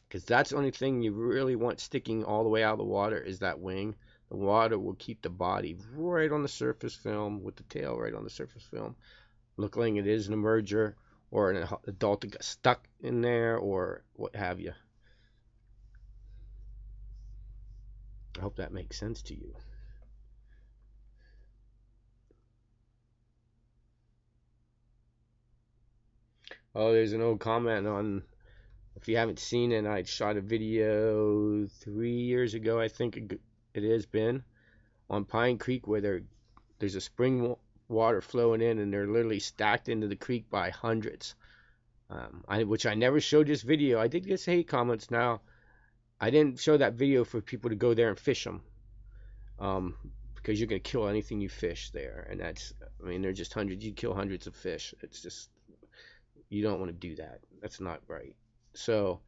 Because that's the only thing you really want sticking all the way out of the water is that wing. The water will keep the body right on the surface film with the tail right on the surface film. Look like it is an emerger or an adult that got stuck in there or what have you. I hope that makes sense to you. Oh, there's an old comment on, if you haven't seen it, I shot a video 3 years ago, I think it has been, on Pine Creek where there's a spring water flowing in and they're literally stacked into the creek by hundreds. Which I never showed this video. I did get some hate comments. Now, I didn't show that video for people to go there and fish them. Because you're going to kill anything you fish there. And they're just hundreds. You kill hundreds of fish. It's just, you don't want to do that. That's not right. So,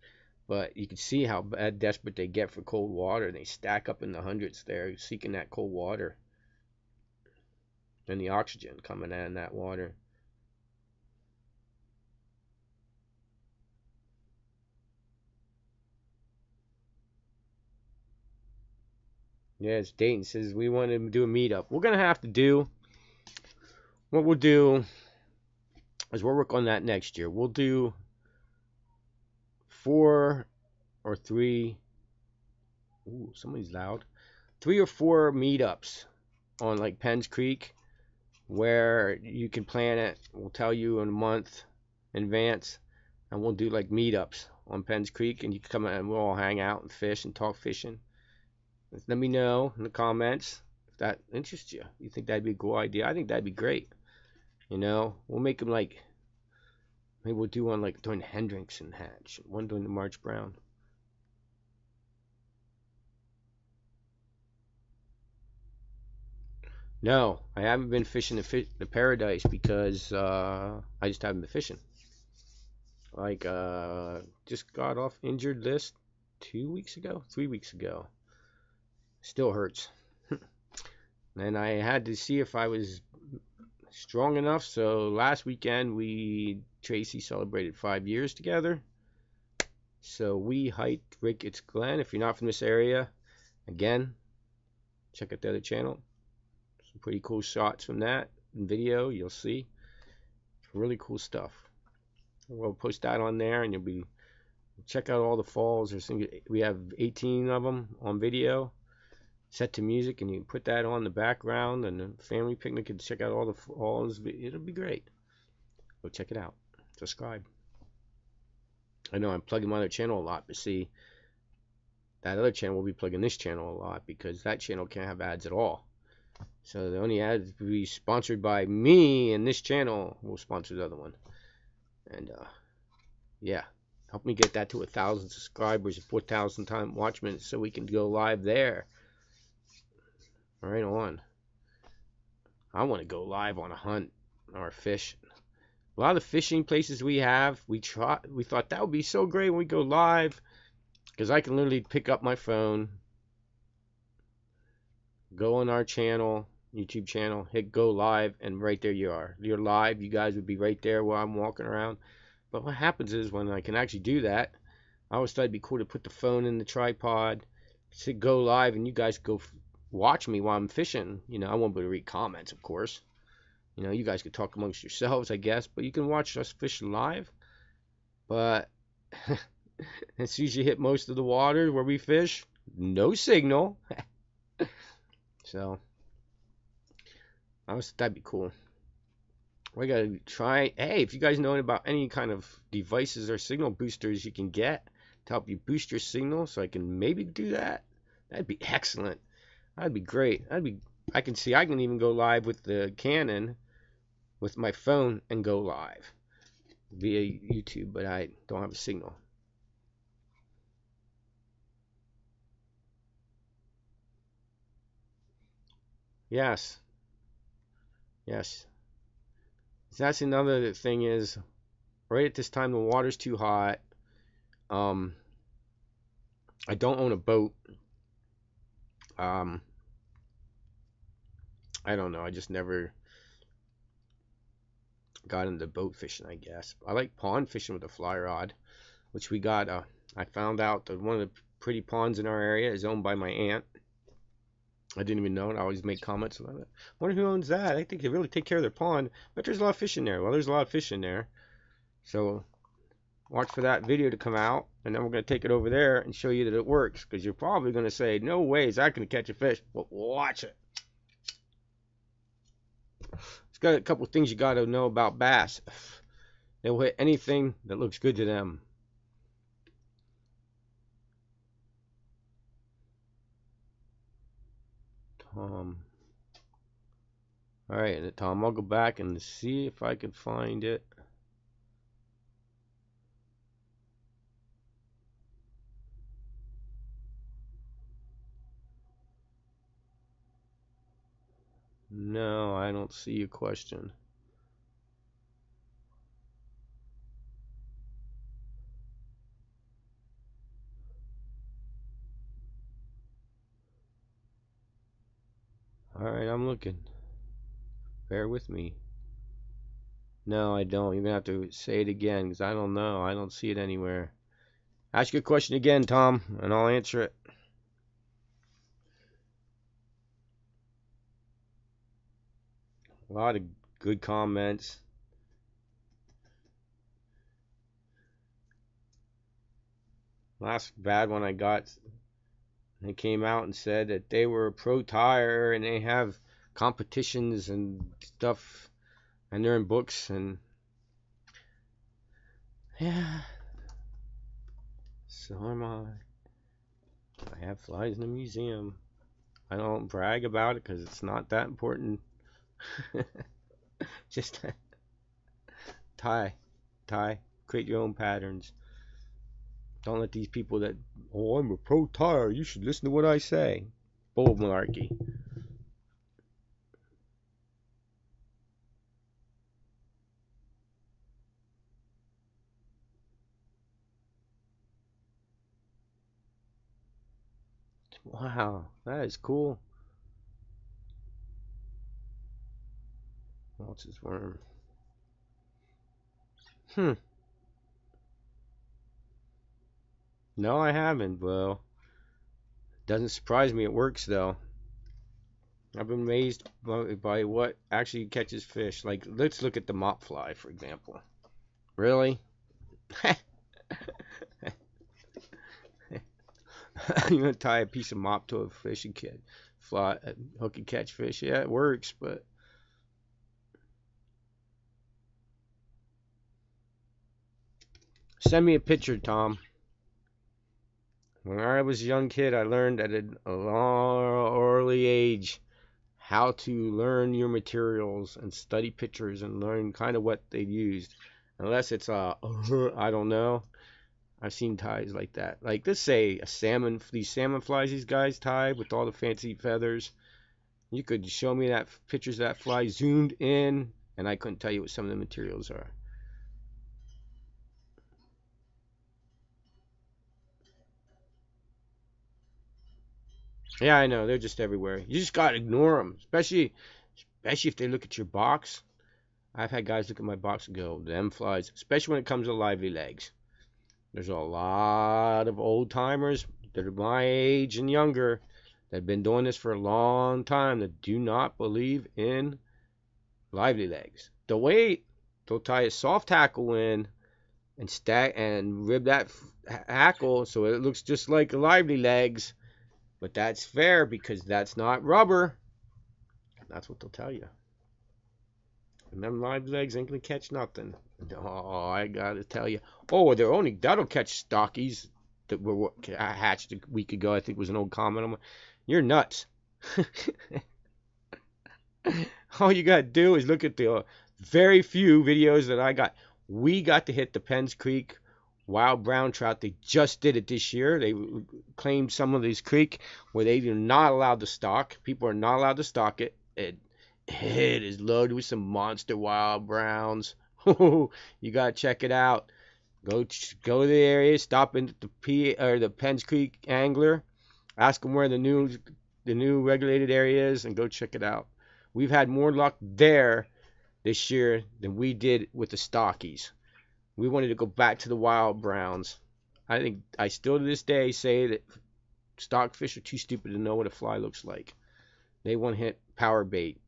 but you can see how desperate they get for cold water. They stack up in the hundreds there, seeking that cold water. And the oxygen coming out in that water. Yes, Dayton says we want to do a meetup. We're going to have to do, what we'll do is we'll work on that next year. We'll do 4 or 3, ooh, somebody's loud, 3 or 4 meetups on like Penns Creek where you can plan it. We'll tell you in a month in advance and we'll do like meetups on Penns Creek and you can come and we'll all hang out and fish and talk fishing. Let me know in the comments if that interests you. You think that'd be a cool idea? I think that'd be great. We'll make them like, maybe we'll do one like during the Hendrickson hatch, one during the March Brown. No, I haven't been fishing the Paradise because I just haven't been fishing. Like, just got off injured list 2 weeks ago, 3 weeks ago. Still hurts. And I had to see if I was strong enough. So last weekend Tracy celebrated 5 years together. So we hiked Ricketts Glen. If you're not from this area, again, check out the other channel. Some pretty cool shots from that video. You'll see really cool stuff. We'll post that on there, and you'll be check out all the falls. We have 18 of them on video. Set to music and you can put that on the background and the family picnic and check out all the falls. It'll be great. Go check it out. Subscribe. I know I'm plugging my other channel a lot, but see, that other channel will be plugging this channel a lot because that channel can't have ads at all. So the only ads will be sponsored by me, and this channel will sponsor the other one. And yeah, help me get that to 1,000 subscribers and 4,000 time watch minutes so we can go live there. Right on. I want to go live on a hunt or a fish. A lot of the fishing places we have, we thought that would be so great when we go live, because I can literally pick up my phone, go on our channel, YouTube channel, hit go live, and right there you are. You're live. You guys would be right there while I'm walking around. But what happens is when I can actually do that, I always thought it'd be cool to put the phone in the tripod, hit go live, and you guys go watch me while I'm fishing. You know, I won't be able to read comments, of course. You know, you guys could talk amongst yourselves, I guess, but you can watch us fish live. But as soon as you hit most of the water where we fish, no signal. So that'd be cool. We gotta try. Hey, if you guys know about any kind of devices or signal boosters you can get to help you boost your signal, so I can maybe do that, that'd be excellent. That'd be great. I can even go live with the Canon with my phone and go live via YouTube, but I don't have a signal. Yes. Yes. That's another thing is, right at this time the water's too hot. I don't own a boat. I don't know. I just never got into boat fishing, I guess. I like pond fishing with a fly rod, which we got. I found out that one of the pretty ponds in our area is owned by my aunt. I didn't even know it. I always make comments about it. I wonder who owns that. I think they really take care of their pond. But there's a lot of fish in there. Well, there's a lot of fish in there. So watch for that video to come out, and then we're going to take it over there and show you that it works. Because you're probably going to say, no way is that going to catch a fish. But watch it. It's got a couple things you got to know about bass. They will hit anything that looks good to them. Tom. Alright, Tom, I'll go back and see if I can find it. No, I don't see a question. Alright, I'm looking. Bear with me. No, I don't. You're going to have to say it again because I don't know. I don't see it anywhere. Ask your question again, Tom, and I'll answer it. A lot of good comments. Last bad one I got, they came out and said that they were a pro tire and they have competitions and stuff, and they're in books, and yeah, so am I. I have flies in the museum. I don't brag about it because it's not that important. Just tie, create your own patterns. Don't let these people that, oh, I'm a pro tire, you should listen to what I say. Bull malarkey. Wow, that is cool. What's his worm? No, I haven't. Well, doesn't surprise me. It works though. I've been amazed by what actually catches fish. Like, let's look at the mop fly, for example. Really? You're gonna tie a piece of mop to a fish and catch fly, hook and catch fish? Yeah, it works, but send me a picture, Tom. When I was a young kid, I learned at a long, early age how to learn your materials and study pictures and learn kind of what they used. Unless it's I don't know. I've seen ties like that. Like let's say a salmon, these salmon flies these guys tie with all the fancy feathers. You could show me that pictures of that fly zoomed in, and I couldn't tell you what some of the materials are. Yeah, I know they're just everywhere. You just gotta ignore them, especially if they look at your box. I've had guys look at my box and go, "Them flies," especially when it comes to lively legs. There's a lot of old timers that are my age and younger that have been doing this for a long time that do not believe in lively legs. They'll wait. They'll tie a soft tackle in and stack and rib that hackle so it looks just like lively legs. But that's fair because that's not rubber. That's what they'll tell you. And them live legs ain't gonna catch nothing. Oh, I gotta tell you. Oh, that'll catch stockies that were hatched a week ago. I think was an old comment. You're nuts. All you gotta do is look at the very few videos that I got. We got to hit the Penns Creek wild brown trout. They just did it this year. They claimed some of these creek where they are not allowed to stock. People are not allowed to stock it. It is loaded with some monster wild browns. You gotta check it out. Go to the area. Stop in the Penns Creek Angler. Ask them where the new regulated area is, and go check it out. We've had more luck there this year than we did with the stockies. We wanted to go back to the wild browns. I think I still to this day say that stockfish are too stupid to know what a fly looks like. They want to hit power bait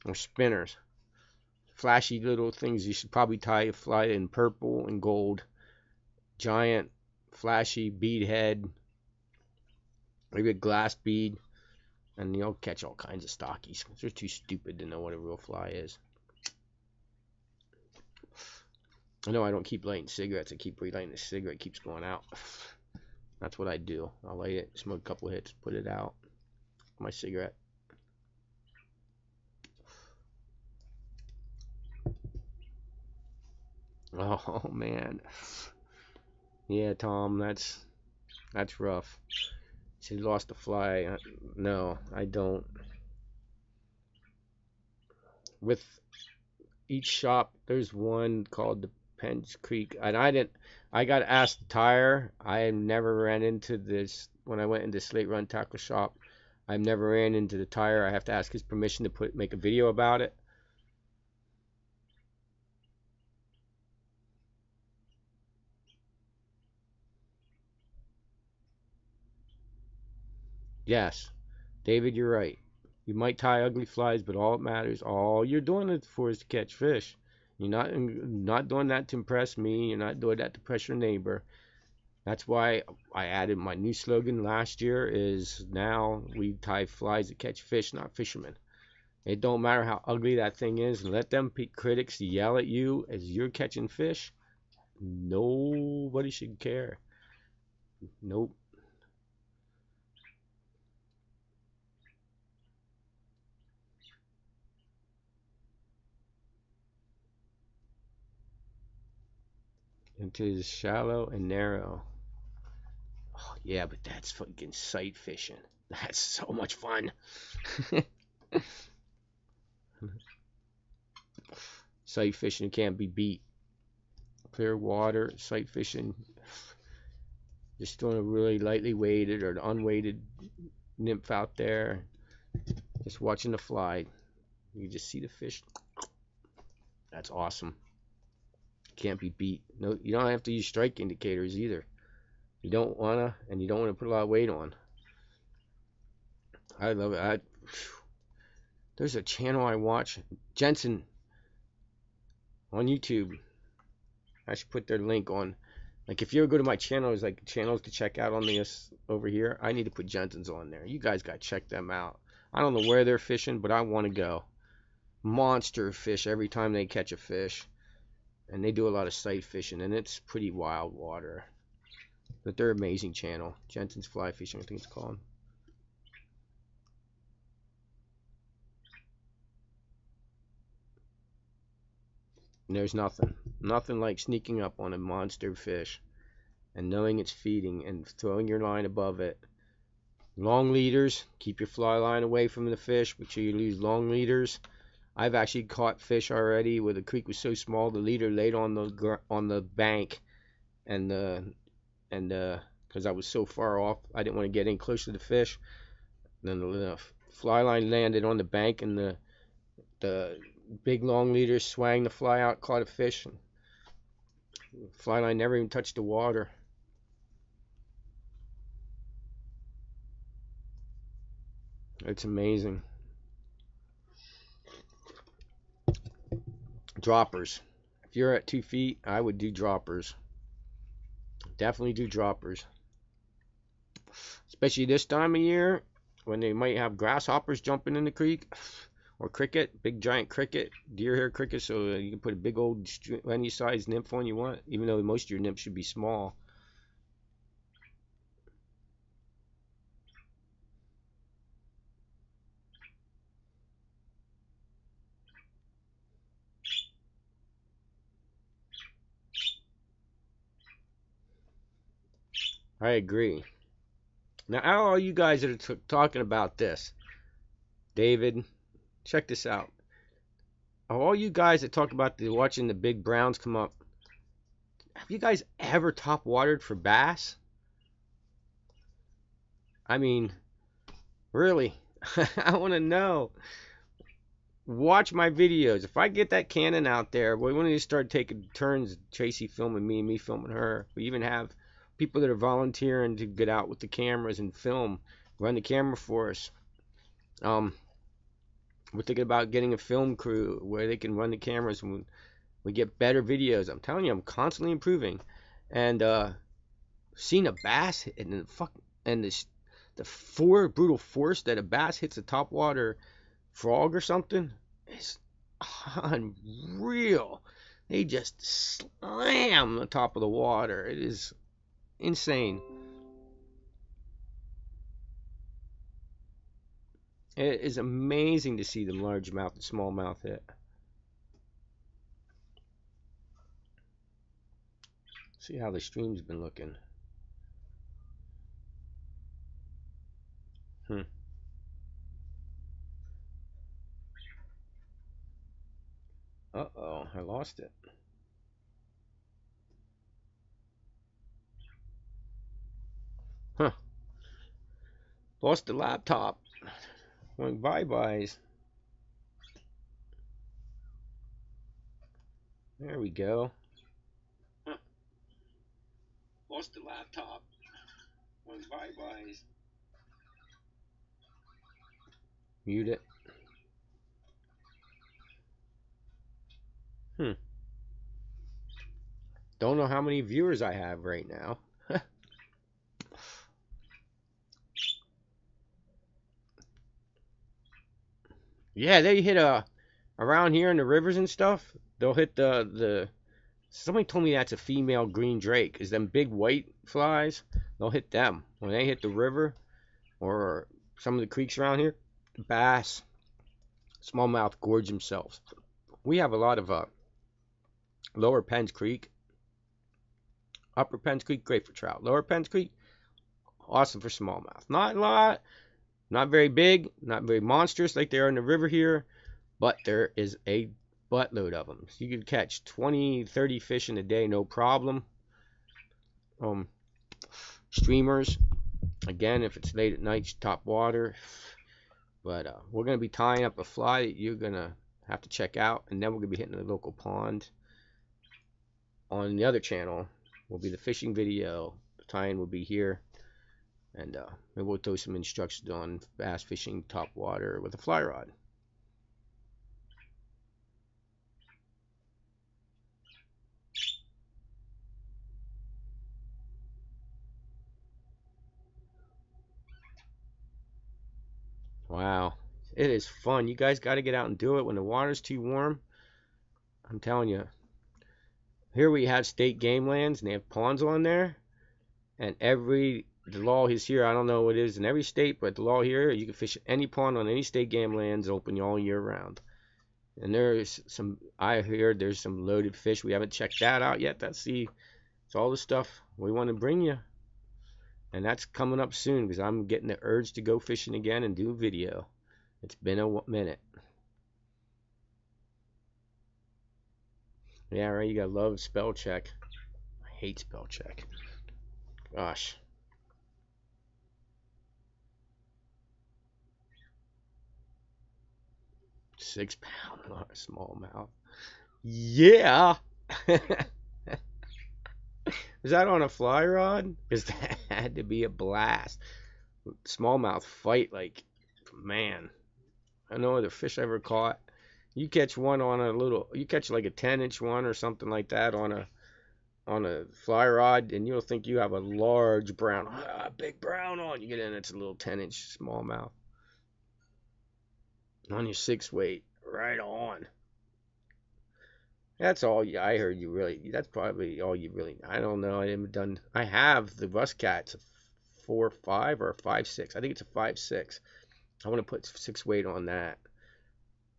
or spinners. Flashy little things. You should probably tie a fly in purple and gold. Giant, flashy bead head. Maybe a glass bead. And you'll catch all kinds of stockies. They're too stupid to know what a real fly is. I know I don't keep lighting cigarettes. I keep relighting the cigarette. It keeps going out. That's what I do. I'll light it, smoke a couple hits, put it out. My cigarette. Oh man. Yeah, Tom, that's rough. She lost a fly. No, I don't. With each shop, there's one called the Penns Creek, and I got asked to tire. I never ran into this when I went into Slate Run Tackle Shop. I never ran into the tire. I have to ask his permission to make a video about it. Yes, David, you're right. You might tie ugly flies, but all it matters, all you're doing it for is to catch fish. You're not doing that to impress me. You're not doing that to pressure a neighbor. That's why I added my new slogan last year is now we tie flies that catch fish, not fishermen. It don't matter how ugly that thing is. Let them critics yell at you as you're catching fish. Nobody should care. Nope. It is shallow and narrow. Oh, yeah, but that's fucking sight fishing. That's so much fun. Sight fishing can't be beat. Clear water, sight fishing. Just doing a really lightly weighted or unweighted nymph out there. Just watching the fly. You just see the fish. That's awesome. Can't be beat. No, you don't have to use strike indicators either. You don't wanna, and you don't want to put a lot of weight on. I love it. There's a channel I watch, Jensen, on YouTube. I should put their link on. Like if you ever go to my channel, there's like channels to check out on this over here. I need to put Jensen's on there. You guys got to check them out. I don't know where they're fishing, but I want to go. Monster fish every time they catch a fish. And they do a lot of sight fishing, and it's pretty wild water. But they're amazing channel. Jensen's Fly Fishing, I think it's called. And there's nothing like sneaking up on a monster fish and knowing it's feeding and throwing your line above it. Long leaders, keep your fly line away from the fish. Make sure you use long leaders. I've actually caught fish already where the creek was so small the leader laid on the bank, and because I was so far off, I didn't want to get in close to the fish. Then the fly line landed on the bank, and the big long leader swang the fly out, caught a fish. And the fly line never even touched the water. It's amazing. Droppers. If you're at 2 feet, I would do droppers. Definitely do droppers. Especially this time of year when they might have grasshoppers jumping in the creek, or cricket, big giant cricket, deer hair cricket, so you can put a big old any size nymph on you want, even though most of your nymphs should be small. I agree. Now, all you guys that are talking about this, David, check this out. All you guys that talk about watching the big browns come up, have you guys ever top watered for bass? I mean, really, I want to know. Watch my videos. If I get that Canon out there, we want to start taking turns, Tracy filming me and me filming her. We even have people that are volunteering to get out with the cameras and film, run the camera for us. We're thinking about getting a film crew where they can run the cameras and we get better videos. I'm telling you, I'm constantly improving. And seeing a bass and the brutal force that a bass hits a topwater frog or something is unreal. They just slam the top of the water. It is insane. It is amazing to see them largemouth and smallmouth hit. See how the stream's been looking. Uh-oh, I lost it. Huh. Lost the laptop. Went bye-byes. There we go. Huh. Lost the laptop. Went bye-byes. Mute it. Don't know how many viewers I have right now. Yeah, they hit around here in the rivers and stuff. They'll hit somebody told me that's a female green drake. Is them big white flies? They'll hit them when they hit the river or some of the creeks around here. Bass, smallmouth gorge themselves. We have a lot of Lower Penns Creek, Upper Penns Creek, great for trout. Lower Penns Creek, awesome for smallmouth. Not a lot, not very big, not very monstrous like they are in the river here, but there is a buttload of them. So you could catch 20, 30 fish in a day, no problem. Streamers, again, if it's late at night, top water. But we're going to be tying up a fly that you're going to have to check out, and then we're going to be hitting the local pond. On the other channel will be the fishing video. The tie-in will be here, and maybe we'll throw some instructions on bass fishing top water with a fly rod. Wow, it is fun. You guys got to get out and do it when the water's too warm. I'm telling you. Here we have state game lands, and they have ponds on there. And the law is here, I don't know what it is in every state, but the law here, you can fish any pond on any state game lands open all year round. And I heard there's some loaded fish. We haven't checked that out yet. It's all the stuff we want to bring you. And that's coming up soon because I'm getting the urge to go fishing again and do video. It's been a minute. Yeah, right. You gotta love spell check. I hate spell check. Gosh. £6 on a smallmouth. Yeah. Is that on a fly rod? Because that had to be a blast. Smallmouth fight like, man. I know other fish I ever caught. You catch one on you catch like a 10-inch one or something like that on a fly rod, and you'll think you have a large brown, big brown on. You get in, it's a little 10-inch smallmouth on your 6 weight, right on. That's all I heard you really. That's probably all you really. I don't know. I haven't done. I have the Rust Cat's a 4.5 or a 5.6. I think it's a 5.6. I want to put 6 weight on that.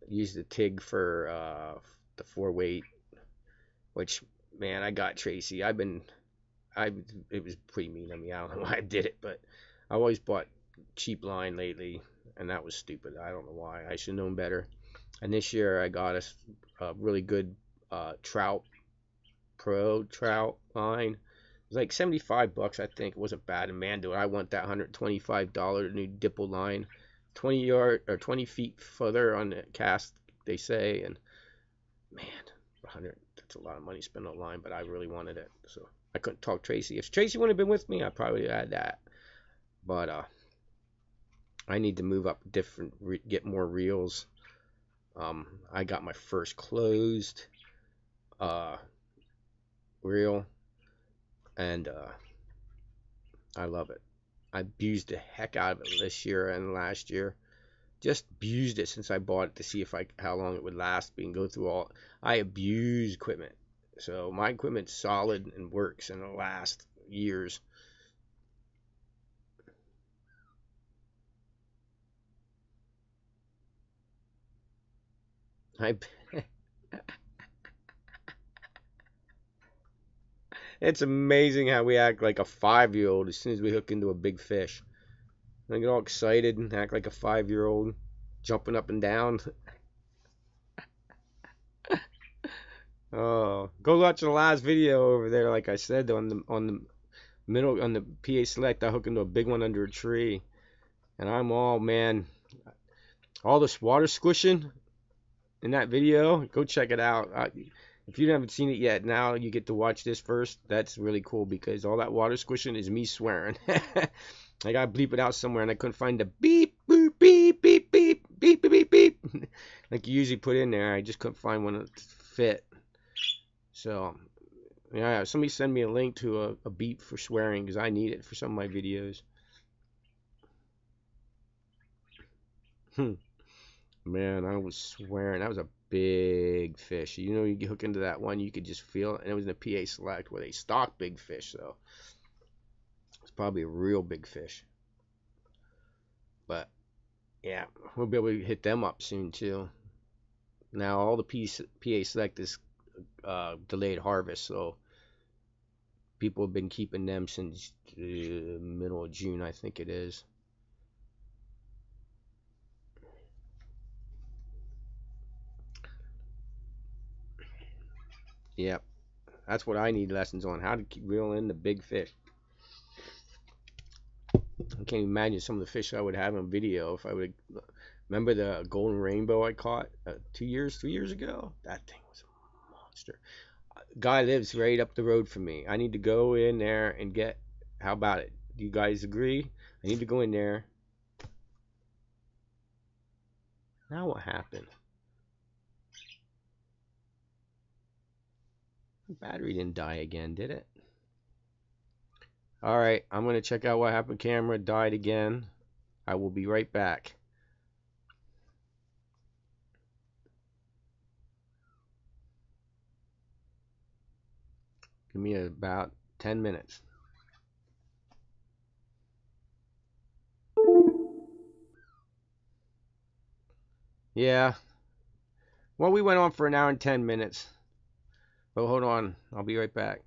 Use the TIG for the 4 weight, which, man, I got Tracy. It was pretty mean of me. I don't know why I did it, but I always bought cheap line lately, and that was stupid. I don't know why. I should have known better. And this year I got a really good pro trout line. It was like $75, I think. It wasn't bad. And man, do I want that $125 new dipple line, 20 feet further on the cast, they say. And man, that's a lot of money spent on line, but I really wanted it, so I couldn't talk Tracy. If Tracy would have been with me, I probably would have had that. But I need to move up get more reels. I got my first closed reel, and I love it. I abused the heck out of it this year and last year. Just abused it since I bought it to see how long it would last. Go through all. I abuse equipment, so my equipment's solid and works and it'll last years. It's amazing how we act like a 5-year-old as soon as we hook into a big fish. I get all excited and act like a 5-year-old, jumping up and down. Oh, go watch the last video over there. Like I said, on the PA Select, I hook into a big one under a tree, and man, all this water squishing in that video. Go check it out. If you haven't seen it yet, now you get to watch this first. That's really cool because all that water squishing is me swearing. I gotta bleep it out somewhere, and I couldn't find the beep, boop, beep, beep, beep, beep, beep, beep, beep, like you usually put in there. I just couldn't find one that fit. So, yeah, somebody send me a link to a beep for swearing because I need it for some of my videos. Man, I was swearing. That was a big fish. You know, you hook into that one, you could just feel it. And it was in the PA Select where they stock big fish, so it's probably a real big fish. But yeah, we'll be able to hit them up soon too. Now all the PA Select is delayed harvest, so people have been keeping them since the middle of June, I think it is. Yep, that's what I need lessons on, how to reel in the big fish. I can't imagine some of the fish I would have on video if I would remember the golden rainbow I caught 3 years ago. That thing was a monster. Guy lives right up the road from me. I need to go in there and get. How about it? Do you guys agree? I need to go in there. Now what happened? The battery didn't die again, did it? Alright, I'm going to check out what happened. Camera died again. I will be right back. Give me about 10 minutes. Yeah. Well, we went on for an hour and 10 minutes. But hold on. I'll be right back.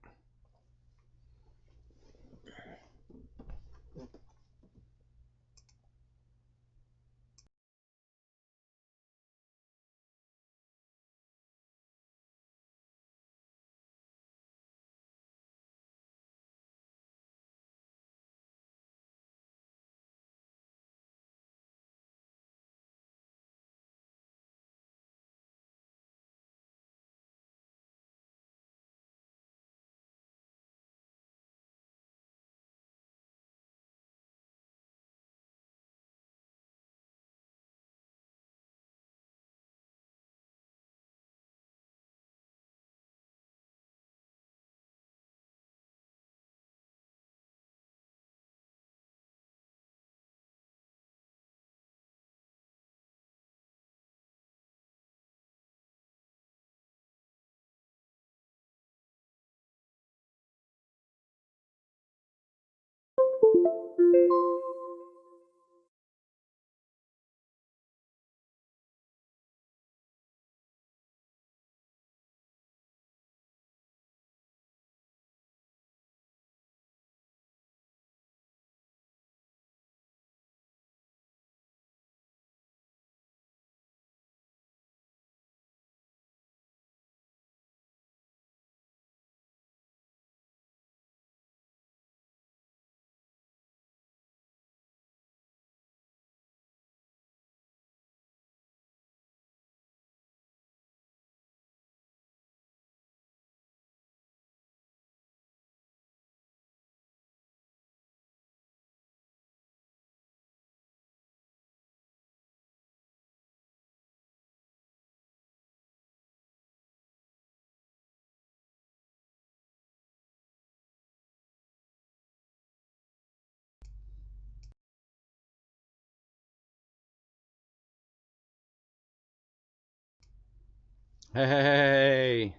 Hey.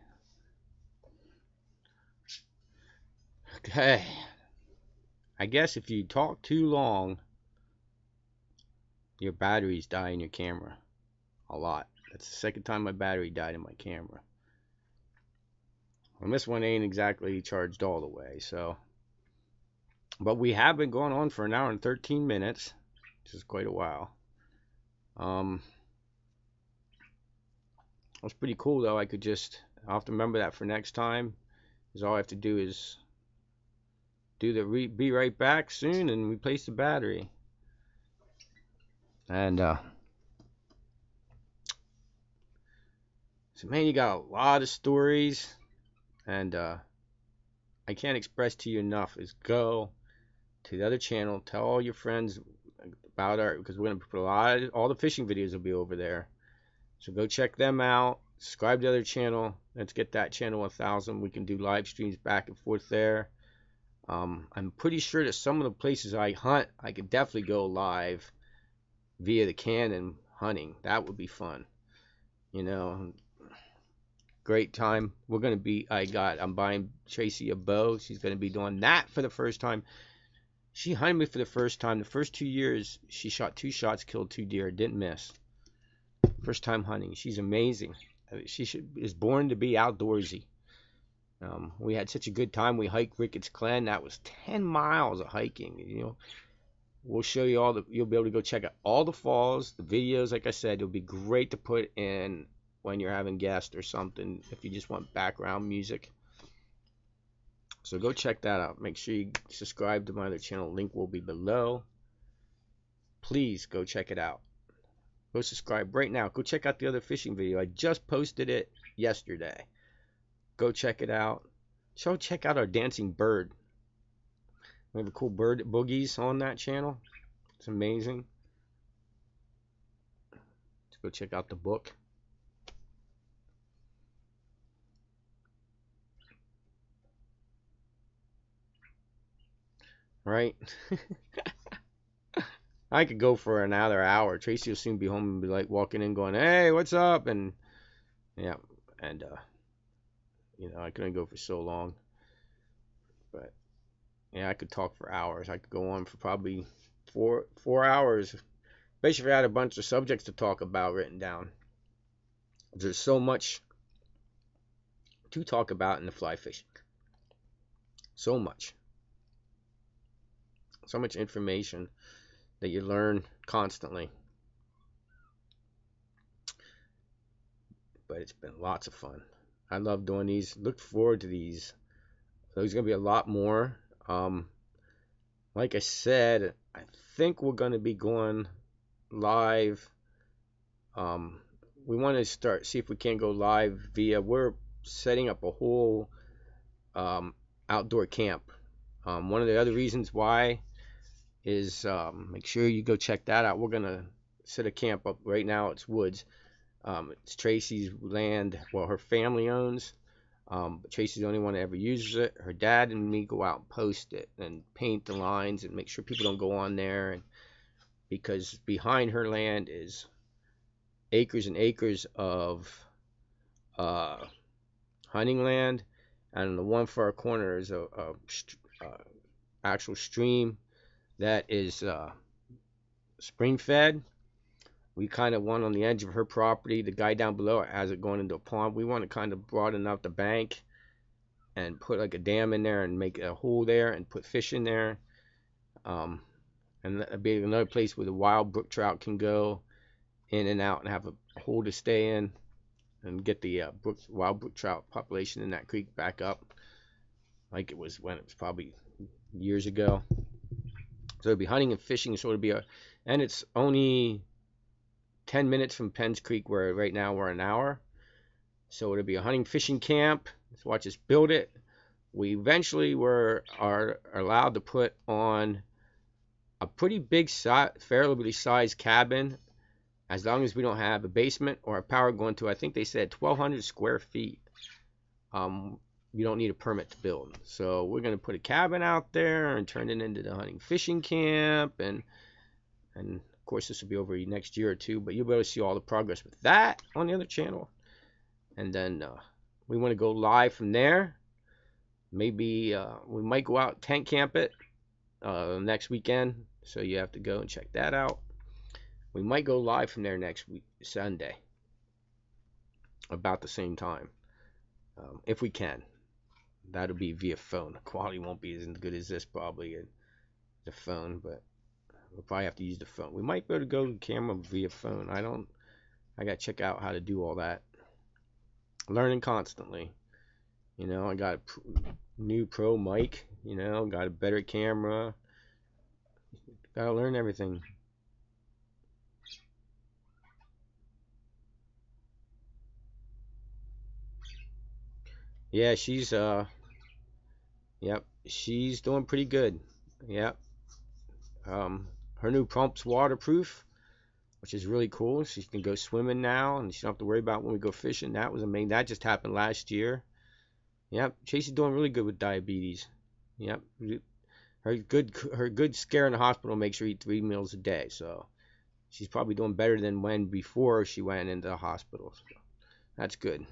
Okay. I guess if you talk too long, your batteries die in your camera. A lot. That's the second time my battery died in my camera. And this one ain't exactly charged all the way, so. But we have been going on for an hour and 13 minutes, which is quite a while. That's pretty cool, though. I'll have to remember that for next time. Because all I have to do is be right back soon and replace the battery. And, so man, you got a lot of stories. And, I can't express to you enough is go to the other channel, tell all your friends about because we're going to put all the fishing videos will be over there. So go check them out. Subscribe to the other channel. Let's get that channel 1,000. We can do live streams back and forth there. I'm pretty sure that some of the places I hunt, I could definitely go live via the Canon hunting. That would be fun. You know, great time. I'm buying Tracy a bow. She's going to be doing that for the first time. She hunted me for the first time. The first 2 years, she shot 2 shots, killed 2 deer, didn't miss. First time hunting. She's amazing. Is born to be outdoorsy. We had such a good time. We hiked Ricketts Glen. That was 10 miles of hiking. You know, we'll show you you'll be able to go check out all the falls, the videos. Like I said, it'll be great to put in when you're having guests or something if you just want background music. So go check that out. Make sure you subscribe to my other channel. Link will be below. Please go check it out. Go subscribe right now. Go check out the other fishing video. I just posted it yesterday. Go check it out. Check out our dancing bird. We have a cool bird boogies on that channel. It's amazing. Let's go check out the book. Right? I could go for another hour. Tracy will soon be home and be like walking in going, hey, what's up? And yeah, and I couldn't go for so long. But yeah, I could talk for hours. I could go on for probably four hours Basically, I had a bunch of subjects to talk about written down. There's so much to talk about in the fly fishing. So much. So much information that you learn constantly. But it's been lots of fun. I love doing these. Look forward to these. There's going to be a lot more. Like I said, I think we're going to be going live. We want to see if we can go live we're setting up a whole outdoor camp. One of the other reasons why is make sure you go check that out. We're going to set a camp up. Right now it's woods. It's Tracy's land, well, her family owns. But Tracy's the only one that ever uses it. Her dad and me go out and post it and paint the lines and make sure people don't go on there. And because behind her land is acres and acres of hunting land, and on the one far corner is a actual stream that is spring fed. We kind of want on the edge of her property. The guy down below has it going into a pond. We want to kind of broaden out the bank and put like a dam in there and make a hole there and put fish in there. And that'd be another place where the wild brook trout can go in and out and have a hole to stay in and get the wild brook trout population in that creek back up like it was when it was probably years ago. So it'd be hunting and fishing. So it'd be and it's only 10 minutes from Penn's Creek, where right now we're an hour. So it'll be a hunting fishing camp. Let's watch us build it. We eventually are allowed to put on a pretty big, fairly sized cabin, as long as we don't have a basement or a power going to, I think they said 1,200 square feet. You don't need a permit to build. So we're going to put a cabin out there and turn it into the hunting fishing camp, and of course, this will be over next year or two, but you'll be able to see all the progress with that on the other channel. And then we want to go live from there. Maybe we might go out tent camp it next weekend, so you have to go and check that out. We might go live from there next week, Sunday, about the same time, if we can. That'll be via phone. The quality won't be as good as this probably, the phone, but we'll probably have to use the phone. We might be able to go to camera via phone. I got to check out how to do all that. Learning constantly. You know, I got a new pro mic, you know, got a better camera. Got to learn everything. Yeah, she's she's doing pretty good. Yep. Her new pump's waterproof, which is really cool. She can go swimming now, and she don't have to worry about when we go fishing. That was amazing. That just happened last year. Yep, Tracy's doing really good with diabetes. Yep, her good scare in the hospital makes her eat 3 meals a day. So she's probably doing better than when before she went into the hospital. So that's good.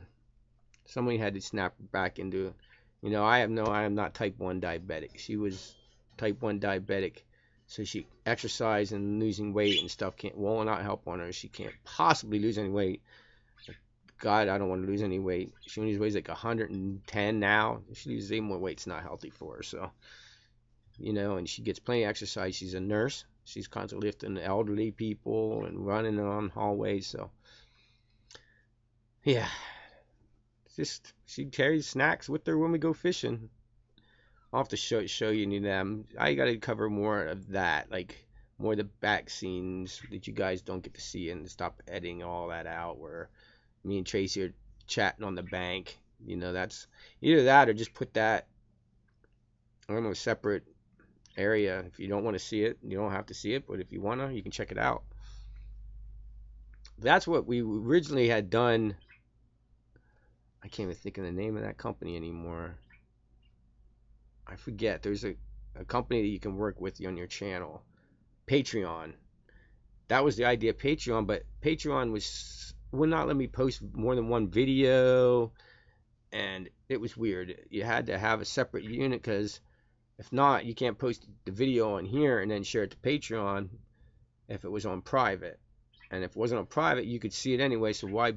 Somebody had to snap her back into, you know, I am not type 1 diabetic. She was type 1 diabetic. So she exercise and losing weight and stuff will not help on her. She can't possibly lose any weight. God, I don't want to lose any weight. She only weighs like 110 now. If she loses any more weight, it's not healthy for her. So, you know, and she gets plenty of exercise. She's a nurse. She's constantly lifting elderly people and running on hallways. So, yeah, just she carries snacks with her when we go fishing. I'll have to show you them. I got to cover more of that, like more of the back scenes that you guys don't get to see, and stop editing all that out where me and Tracy are chatting on the bank. You know, that's either that or just put that on a separate area. If you don't want to see it, you don't have to see it, but if you want to, you can check it out. That's what we originally had done. I can't even think of the name of that company anymore. I forget. There's a company that you can work with on your channel. Patreon. That was the idea of Patreon, but Patreon would not let me post more than one video, and it was weird. You had to have a separate unit, because if not, you can't post the video on here and then share it to Patreon. if it was on private. And if it wasn't on private, you could see it anyway. So why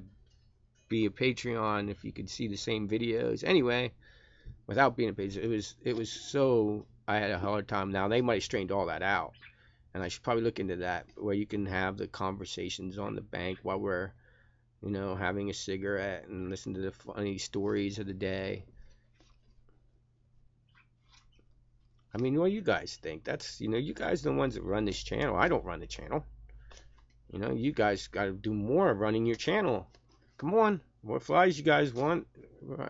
be a Patreon if you could see the same videos anyway without being a Patreon? It was so, I had a hard time. Now they might have strained all that out, and I should probably look into that, where you can have the conversations on the bank while we're, you know, having a cigarette and listen to the funny stories of the day. I mean, what do you guys think? That's, you know, you guys are the ones that run this channel. I don't run the channel. You know, you guys got to do more of running your channel. Come on, what flies you guys want?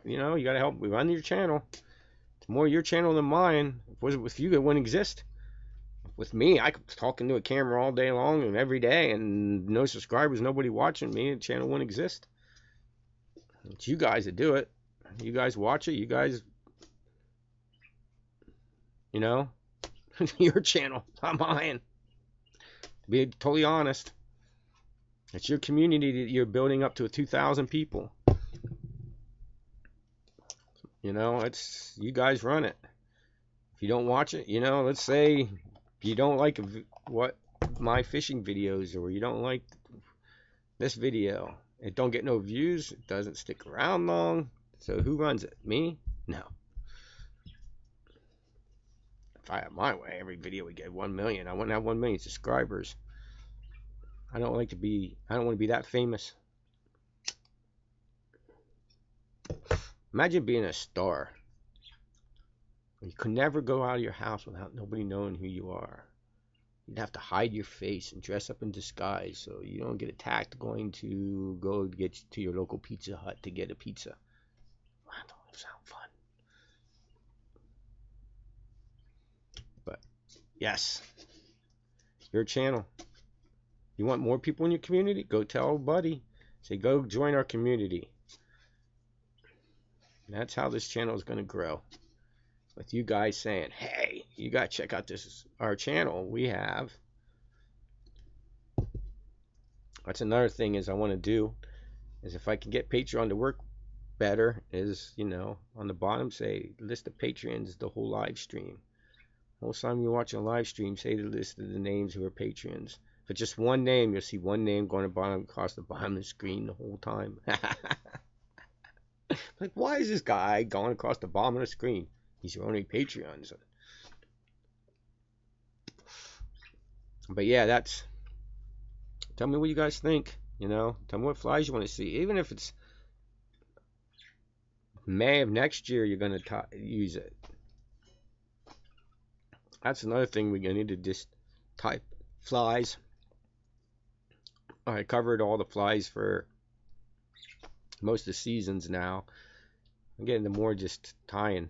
You know, you got to help me run your channel. It's more your channel than mine. If it wasn't with you, it wouldn't exist. With me, I could talk into a camera all day long and every day, and no subscribers, nobody watching me, the channel wouldn't exist. It's you guys that do it. You guys watch it. You guys, you know, your channel, not mine. To be totally honest, it's your community that you're building up to 2,000 people. You know, it's you guys run it. If you don't watch it, you know, let's say you don't like what my fishing videos, or you don't like this video, it don't get no views, it doesn't stick around long. So who runs it? Me? No. If I had my way, every video would get 1 million. I wouldn't have 1 million subscribers. I don't want to be that famous. Imagine being a star. You could never go out of your house without nobody knowing who you are. You'd have to hide your face and dress up in disguise so you don't get attacked going to go get to your local Pizza Hut to get a pizza. That don't sound fun. But yes, your channel. You want more people in your community? Go tell a buddy. Say, go join our community. And that's how this channel is going to grow. With you guys saying, hey, you got to check out our channel. We have. That's another thing is I want to do. Is if I can get Patreon to work better, is, you know, on the bottom say, list of Patreons, the whole live stream. Most time you're watching a live stream, say the list of the names who are Patreons. If it's just one name, you'll see one name going across the bottom of the screen the whole time. Like, why is this guy going across the bottom of the screen? He's your only Patreons. But yeah, that's. Tell me what you guys think. You know, tell me what flies you want to see. Even if it's May of next year, you're going to use it. That's another thing we're going to need to just type flies. I covered all the flies for most of the seasons now. I'm getting to more just tying,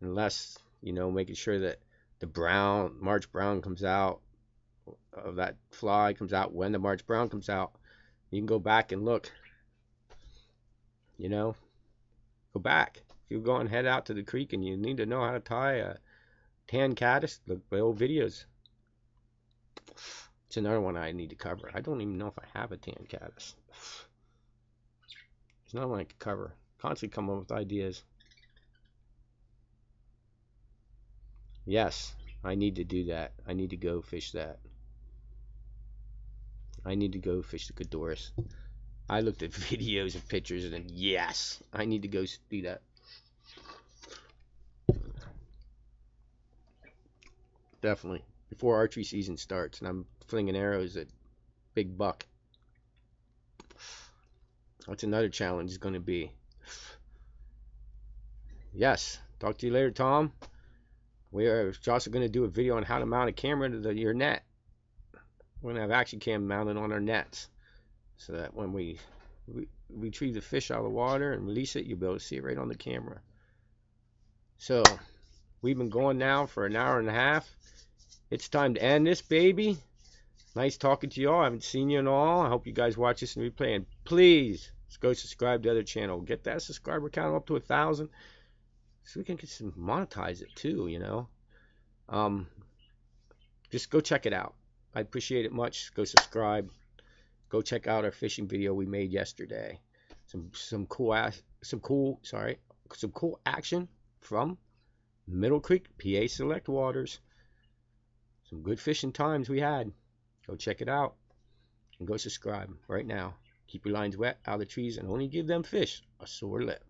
and less, you know, making sure that the brown, March brown comes out, of that fly comes out when the March brown comes out. You can go back and look, you know, go back. If you're going head out to the creek and you need to know how to tie a tan caddis, look at old videos. It's another one I need to cover. I don't even know if I have a tan caddis. It's not one I could cover. Constantly come up with ideas. Yes, I need to do that. I need to go fish that. I need to go fish the Cadoris. I looked at videos and pictures and then, yes, I need to go do that. Definitely. Before archery season starts and I'm flinging arrows at big buck. That's another challenge is going to be. Yes. Talk to you later, Tom. We are also going to do a video on how to mount a camera to your net. We're going to have action cam mounted on our nets, so that when we retrieve the fish out of the water and release it, you'll be able to see it right on the camera. So we've been going now for an hour and a half. It's time to end this, baby. Nice talking to y'all. I haven't seen you in all. I hope you guys watch this in replay. And please go subscribe to the other channel. Get that subscriber count up to 1,000. So we can get some monetize it too, you know. Just go check it out. I appreciate it much. Go subscribe. Go check out our fishing video we made yesterday. Some cool action from Middle Creek, PA Select Waters. Some good fishing times we had. Go check it out and go subscribe right now. Keep your lines wet, out of the trees, and only give them fish a sore lip.